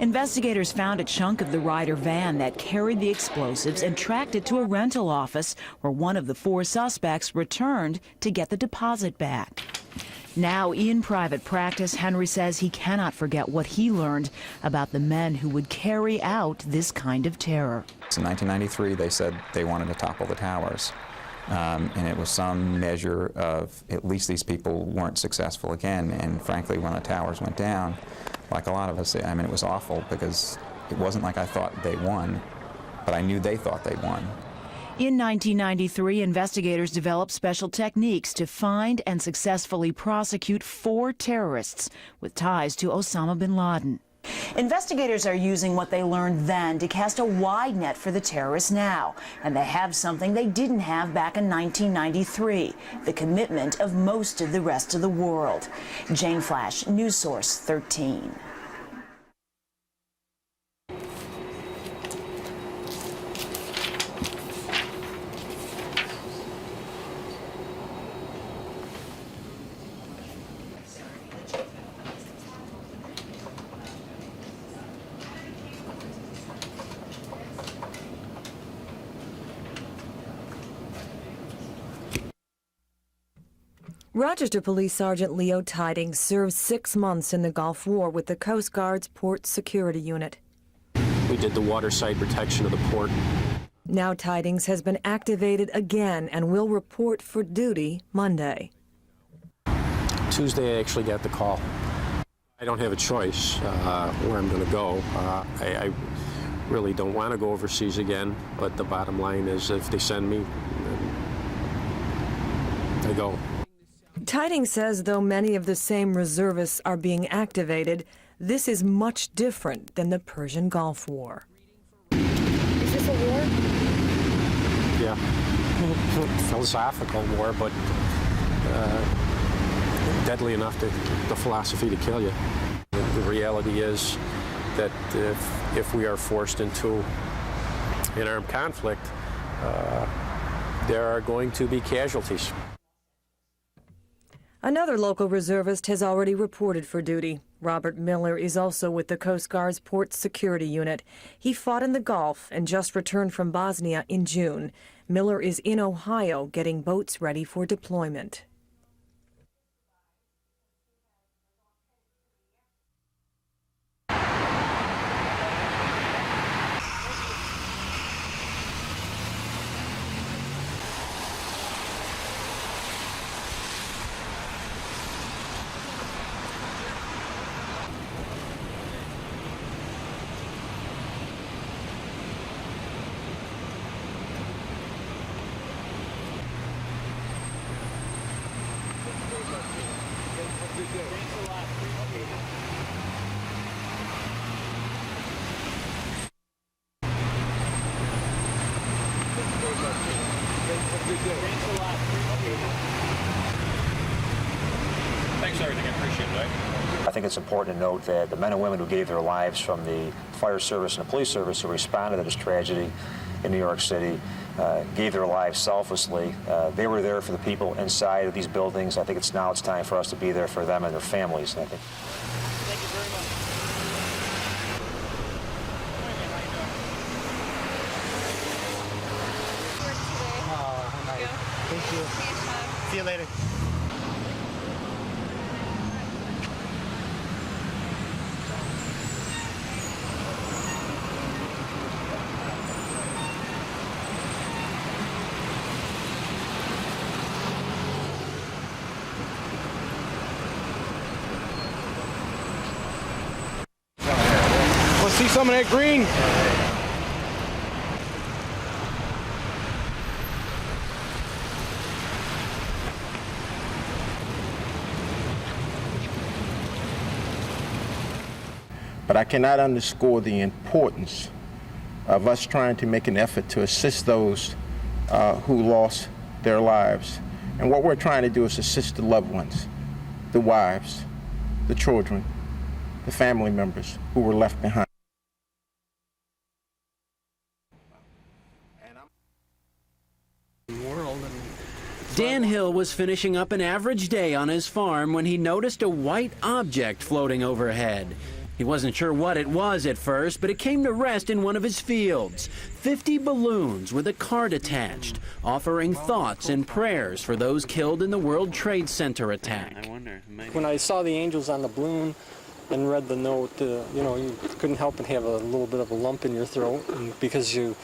Investigators found a chunk of the Ryder van that carried the explosives and tracked it to a rental office where one of the 4 suspects returned to get the deposit back. Now in private practice, Henry says he cannot forget what he learned about the men who would carry out this kind of terror. In 1993, they said they wanted to topple the towers. And it was some measure of at least these people weren't successful again. And frankly, when the towers went down, like a lot of us, I mean, it was awful because it wasn't like I thought they won, but I knew they thought they won. In 1993, investigators developed special techniques to find and successfully prosecute 4 terrorists with ties to Osama bin Laden. Investigators are using what they learned then to cast a wide net for the terrorists now, and they have something they didn't have back in 1993, the commitment of most of the rest of the world. Jane Flash, News Source 13. Rochester Police Sergeant Leo Tidings served 6 months in the Gulf War with the Coast Guard's Port Security Unit. We did the waterside protection of the port. Now Tidings has been activated again and will report for duty Monday. Tuesday, I actually got the call. I don't have a choice where I'm going to go. I really don't want to go overseas again, but the bottom line is if they send me, I go. Tidings says though many of the same reservists are being activated, this is much different than the Persian Gulf War. Is this a war? Yeah, philosophical war, but deadly enough to the philosophy to kill you. The reality is that if we are forced into an armed conflict, there are going to be casualties. Another local reservist has already reported for duty. Robert Miller is also with the Coast Guard's Port Security Unit. He fought in the Gulf and just returned from Bosnia in June. Miller is in Ohio getting boats ready for deployment. Thanks for everything. I appreciate it. I think it's important to note that the men and women who gave their lives from the fire service and the police service who responded to this tragedy in New York City gave their lives selflessly. They were there for the people inside of these buildings. I think it's time for us to be there for them and their families. And I think. Thank you very much. Thank you. See you later. Want to see some of that green? But I cannot underscore the importance of us trying to make an effort to assist those who lost their lives. And what we're trying to do is assist the loved ones, the wives, the children, the family members who were left behind. Dan Hill was finishing up an average day on his farm when he noticed a white object floating overhead. He wasn't sure what it was at first, but it came to rest in one of his fields. 50 balloons with a card attached, offering thoughts and prayers for those killed in the World Trade Center attack. When I saw the angels on the balloon and read the note, you couldn't help but have a little bit of a lump in your throat because you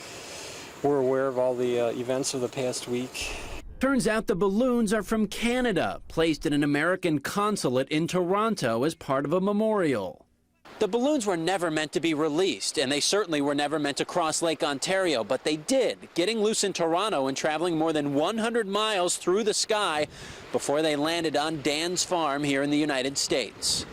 were aware of all the events of the past week. Turns out the balloons are from Canada, placed in an American consulate in Toronto as part of a memorial. The balloons were never meant to be released, and they certainly were never meant to cross Lake Ontario, but they did, getting loose in Toronto and traveling more than 100 miles through the sky before they landed on Dan's farm here in the United States.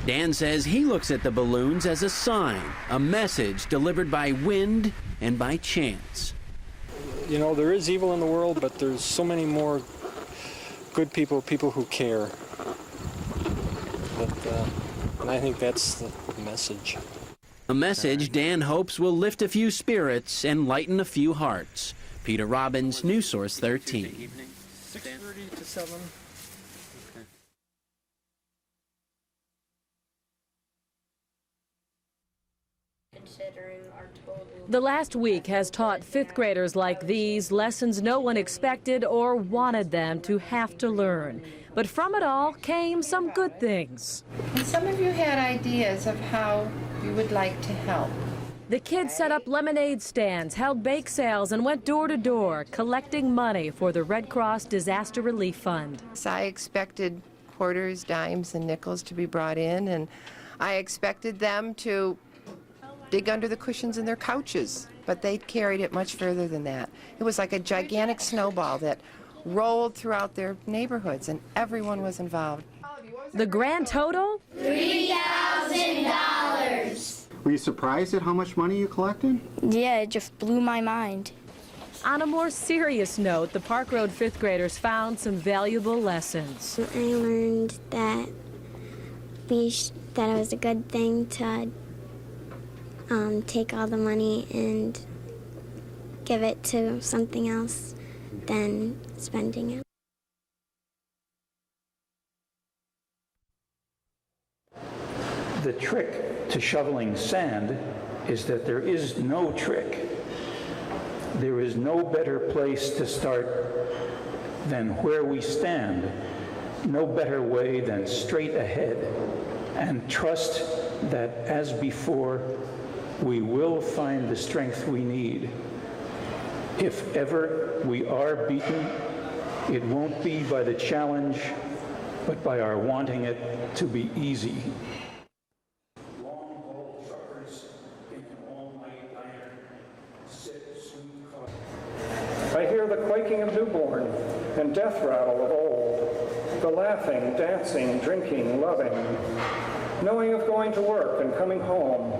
Dan says he looks at the balloons as a sign, a message delivered by wind and by chance. You know, there is evil in the world, but there's so many more good people, people who care. And I think that's the message. A message Dan hopes will lift a few spirits and lighten a few hearts. Peter Robbins, News Source 13. 6:30 to 7. The last week has taught fifth graders like these lessons no one expected or wanted them to have to learn. But from it all came some good things. And some of you had ideas of how you would like to help. The kids set up lemonade stands, held bake sales, and went door to door, collecting money for the Red Cross Disaster Relief Fund. So I expected quarters, dimes, and nickels to be brought in, and I expected them to dig under the cushions in their couches, but they carried it much further than that. It was like a gigantic snowball that rolled throughout their neighborhoods, and everyone was involved. The grand total? $3,000. Were you surprised at how much money you collected? Yeah, it just blew my mind. On a more serious note, the Park Road fifth graders found some valuable lessons. I learned that that it was a good thing to take all the money and give it to something else than spending it. The trick to shoveling sand is that there is no trick. There is no better place to start than where we stand, no better way than straight ahead, and trust that, as before, we will find the strength we need. If ever we are beaten, it won't be by the challenge, but by our wanting it to be easy. I hear the quaking of newborn and death rattle of old, the laughing, dancing, drinking, loving, knowing of going to work and coming home,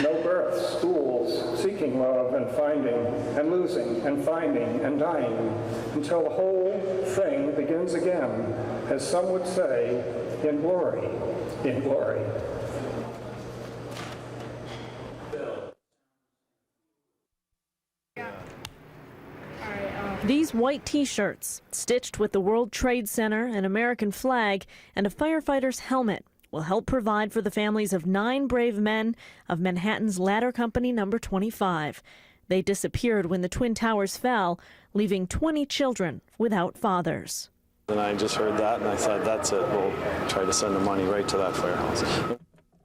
no births, schools, seeking love and finding, and losing and finding and dying, until the whole thing begins again, as some would say, in glory, in glory. These white T-shirts, stitched with the World Trade Center, an American flag, and a firefighter's helmet, will help provide for the families of 9 brave men of Manhattan's Ladder Company number 25. They disappeared when the Twin Towers fell, leaving 20 children without fathers. And I just heard that, and I thought, that's it. We'll try to send the money right to that firehouse.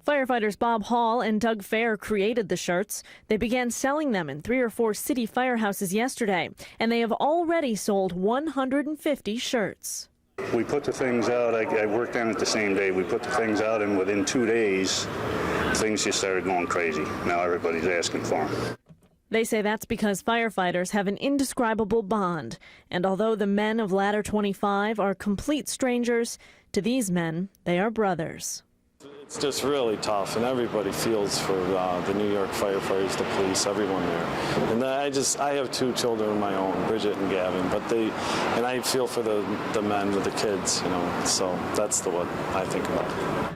Firefighters Bob Hall and Doug Fair created the shirts. They began selling them in 3 or 4 city firehouses yesterday, and they have already sold 150 shirts. We put the things out, I worked on it the same day. We put the things out, and within 2 days, things just started going crazy. Now everybody's asking for them. They say that's because firefighters have an indescribable bond. And although the men of Ladder 25 are complete strangers, to these men, they are brothers. It's just really tough, and everybody feels for the New York firefighters, the police, everyone there. And I have 2 children of my own, Bridget and Gavin, and I feel for the men with the kids, you know, so that's what I think about.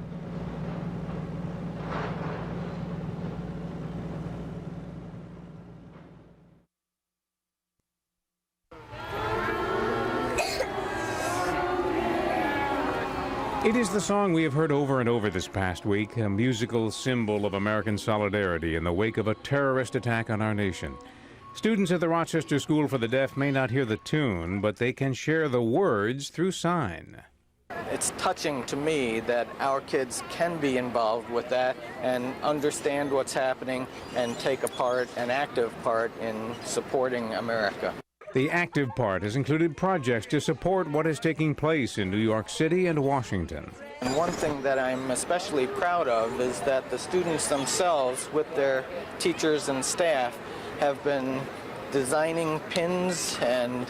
It is the song we have heard over and over this past week, a musical symbol of American solidarity in the wake of a terrorist attack on our nation. Students at the Rochester School for the Deaf may not hear the tune, but they can share the words through sign. It's touching to me that our kids can be involved with that and understand what's happening and take an active part in supporting America. The active part has included projects to support what is taking place in New York City and Washington. And one thing that I'm especially proud of is that the students themselves, with their teachers and staff, have been designing pins and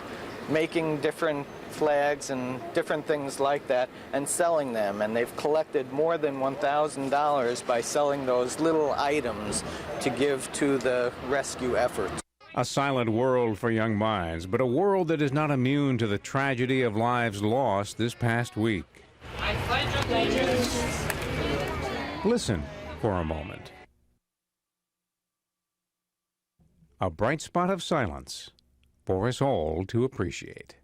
making different flags and different things like that and selling them. And they've collected more than $1,000 by selling those little items to give to the rescue effort. A silent world for young minds, but a world that is not immune to the tragedy of lives lost this past week. Listen for a moment. A bright spot of silence for us all to appreciate.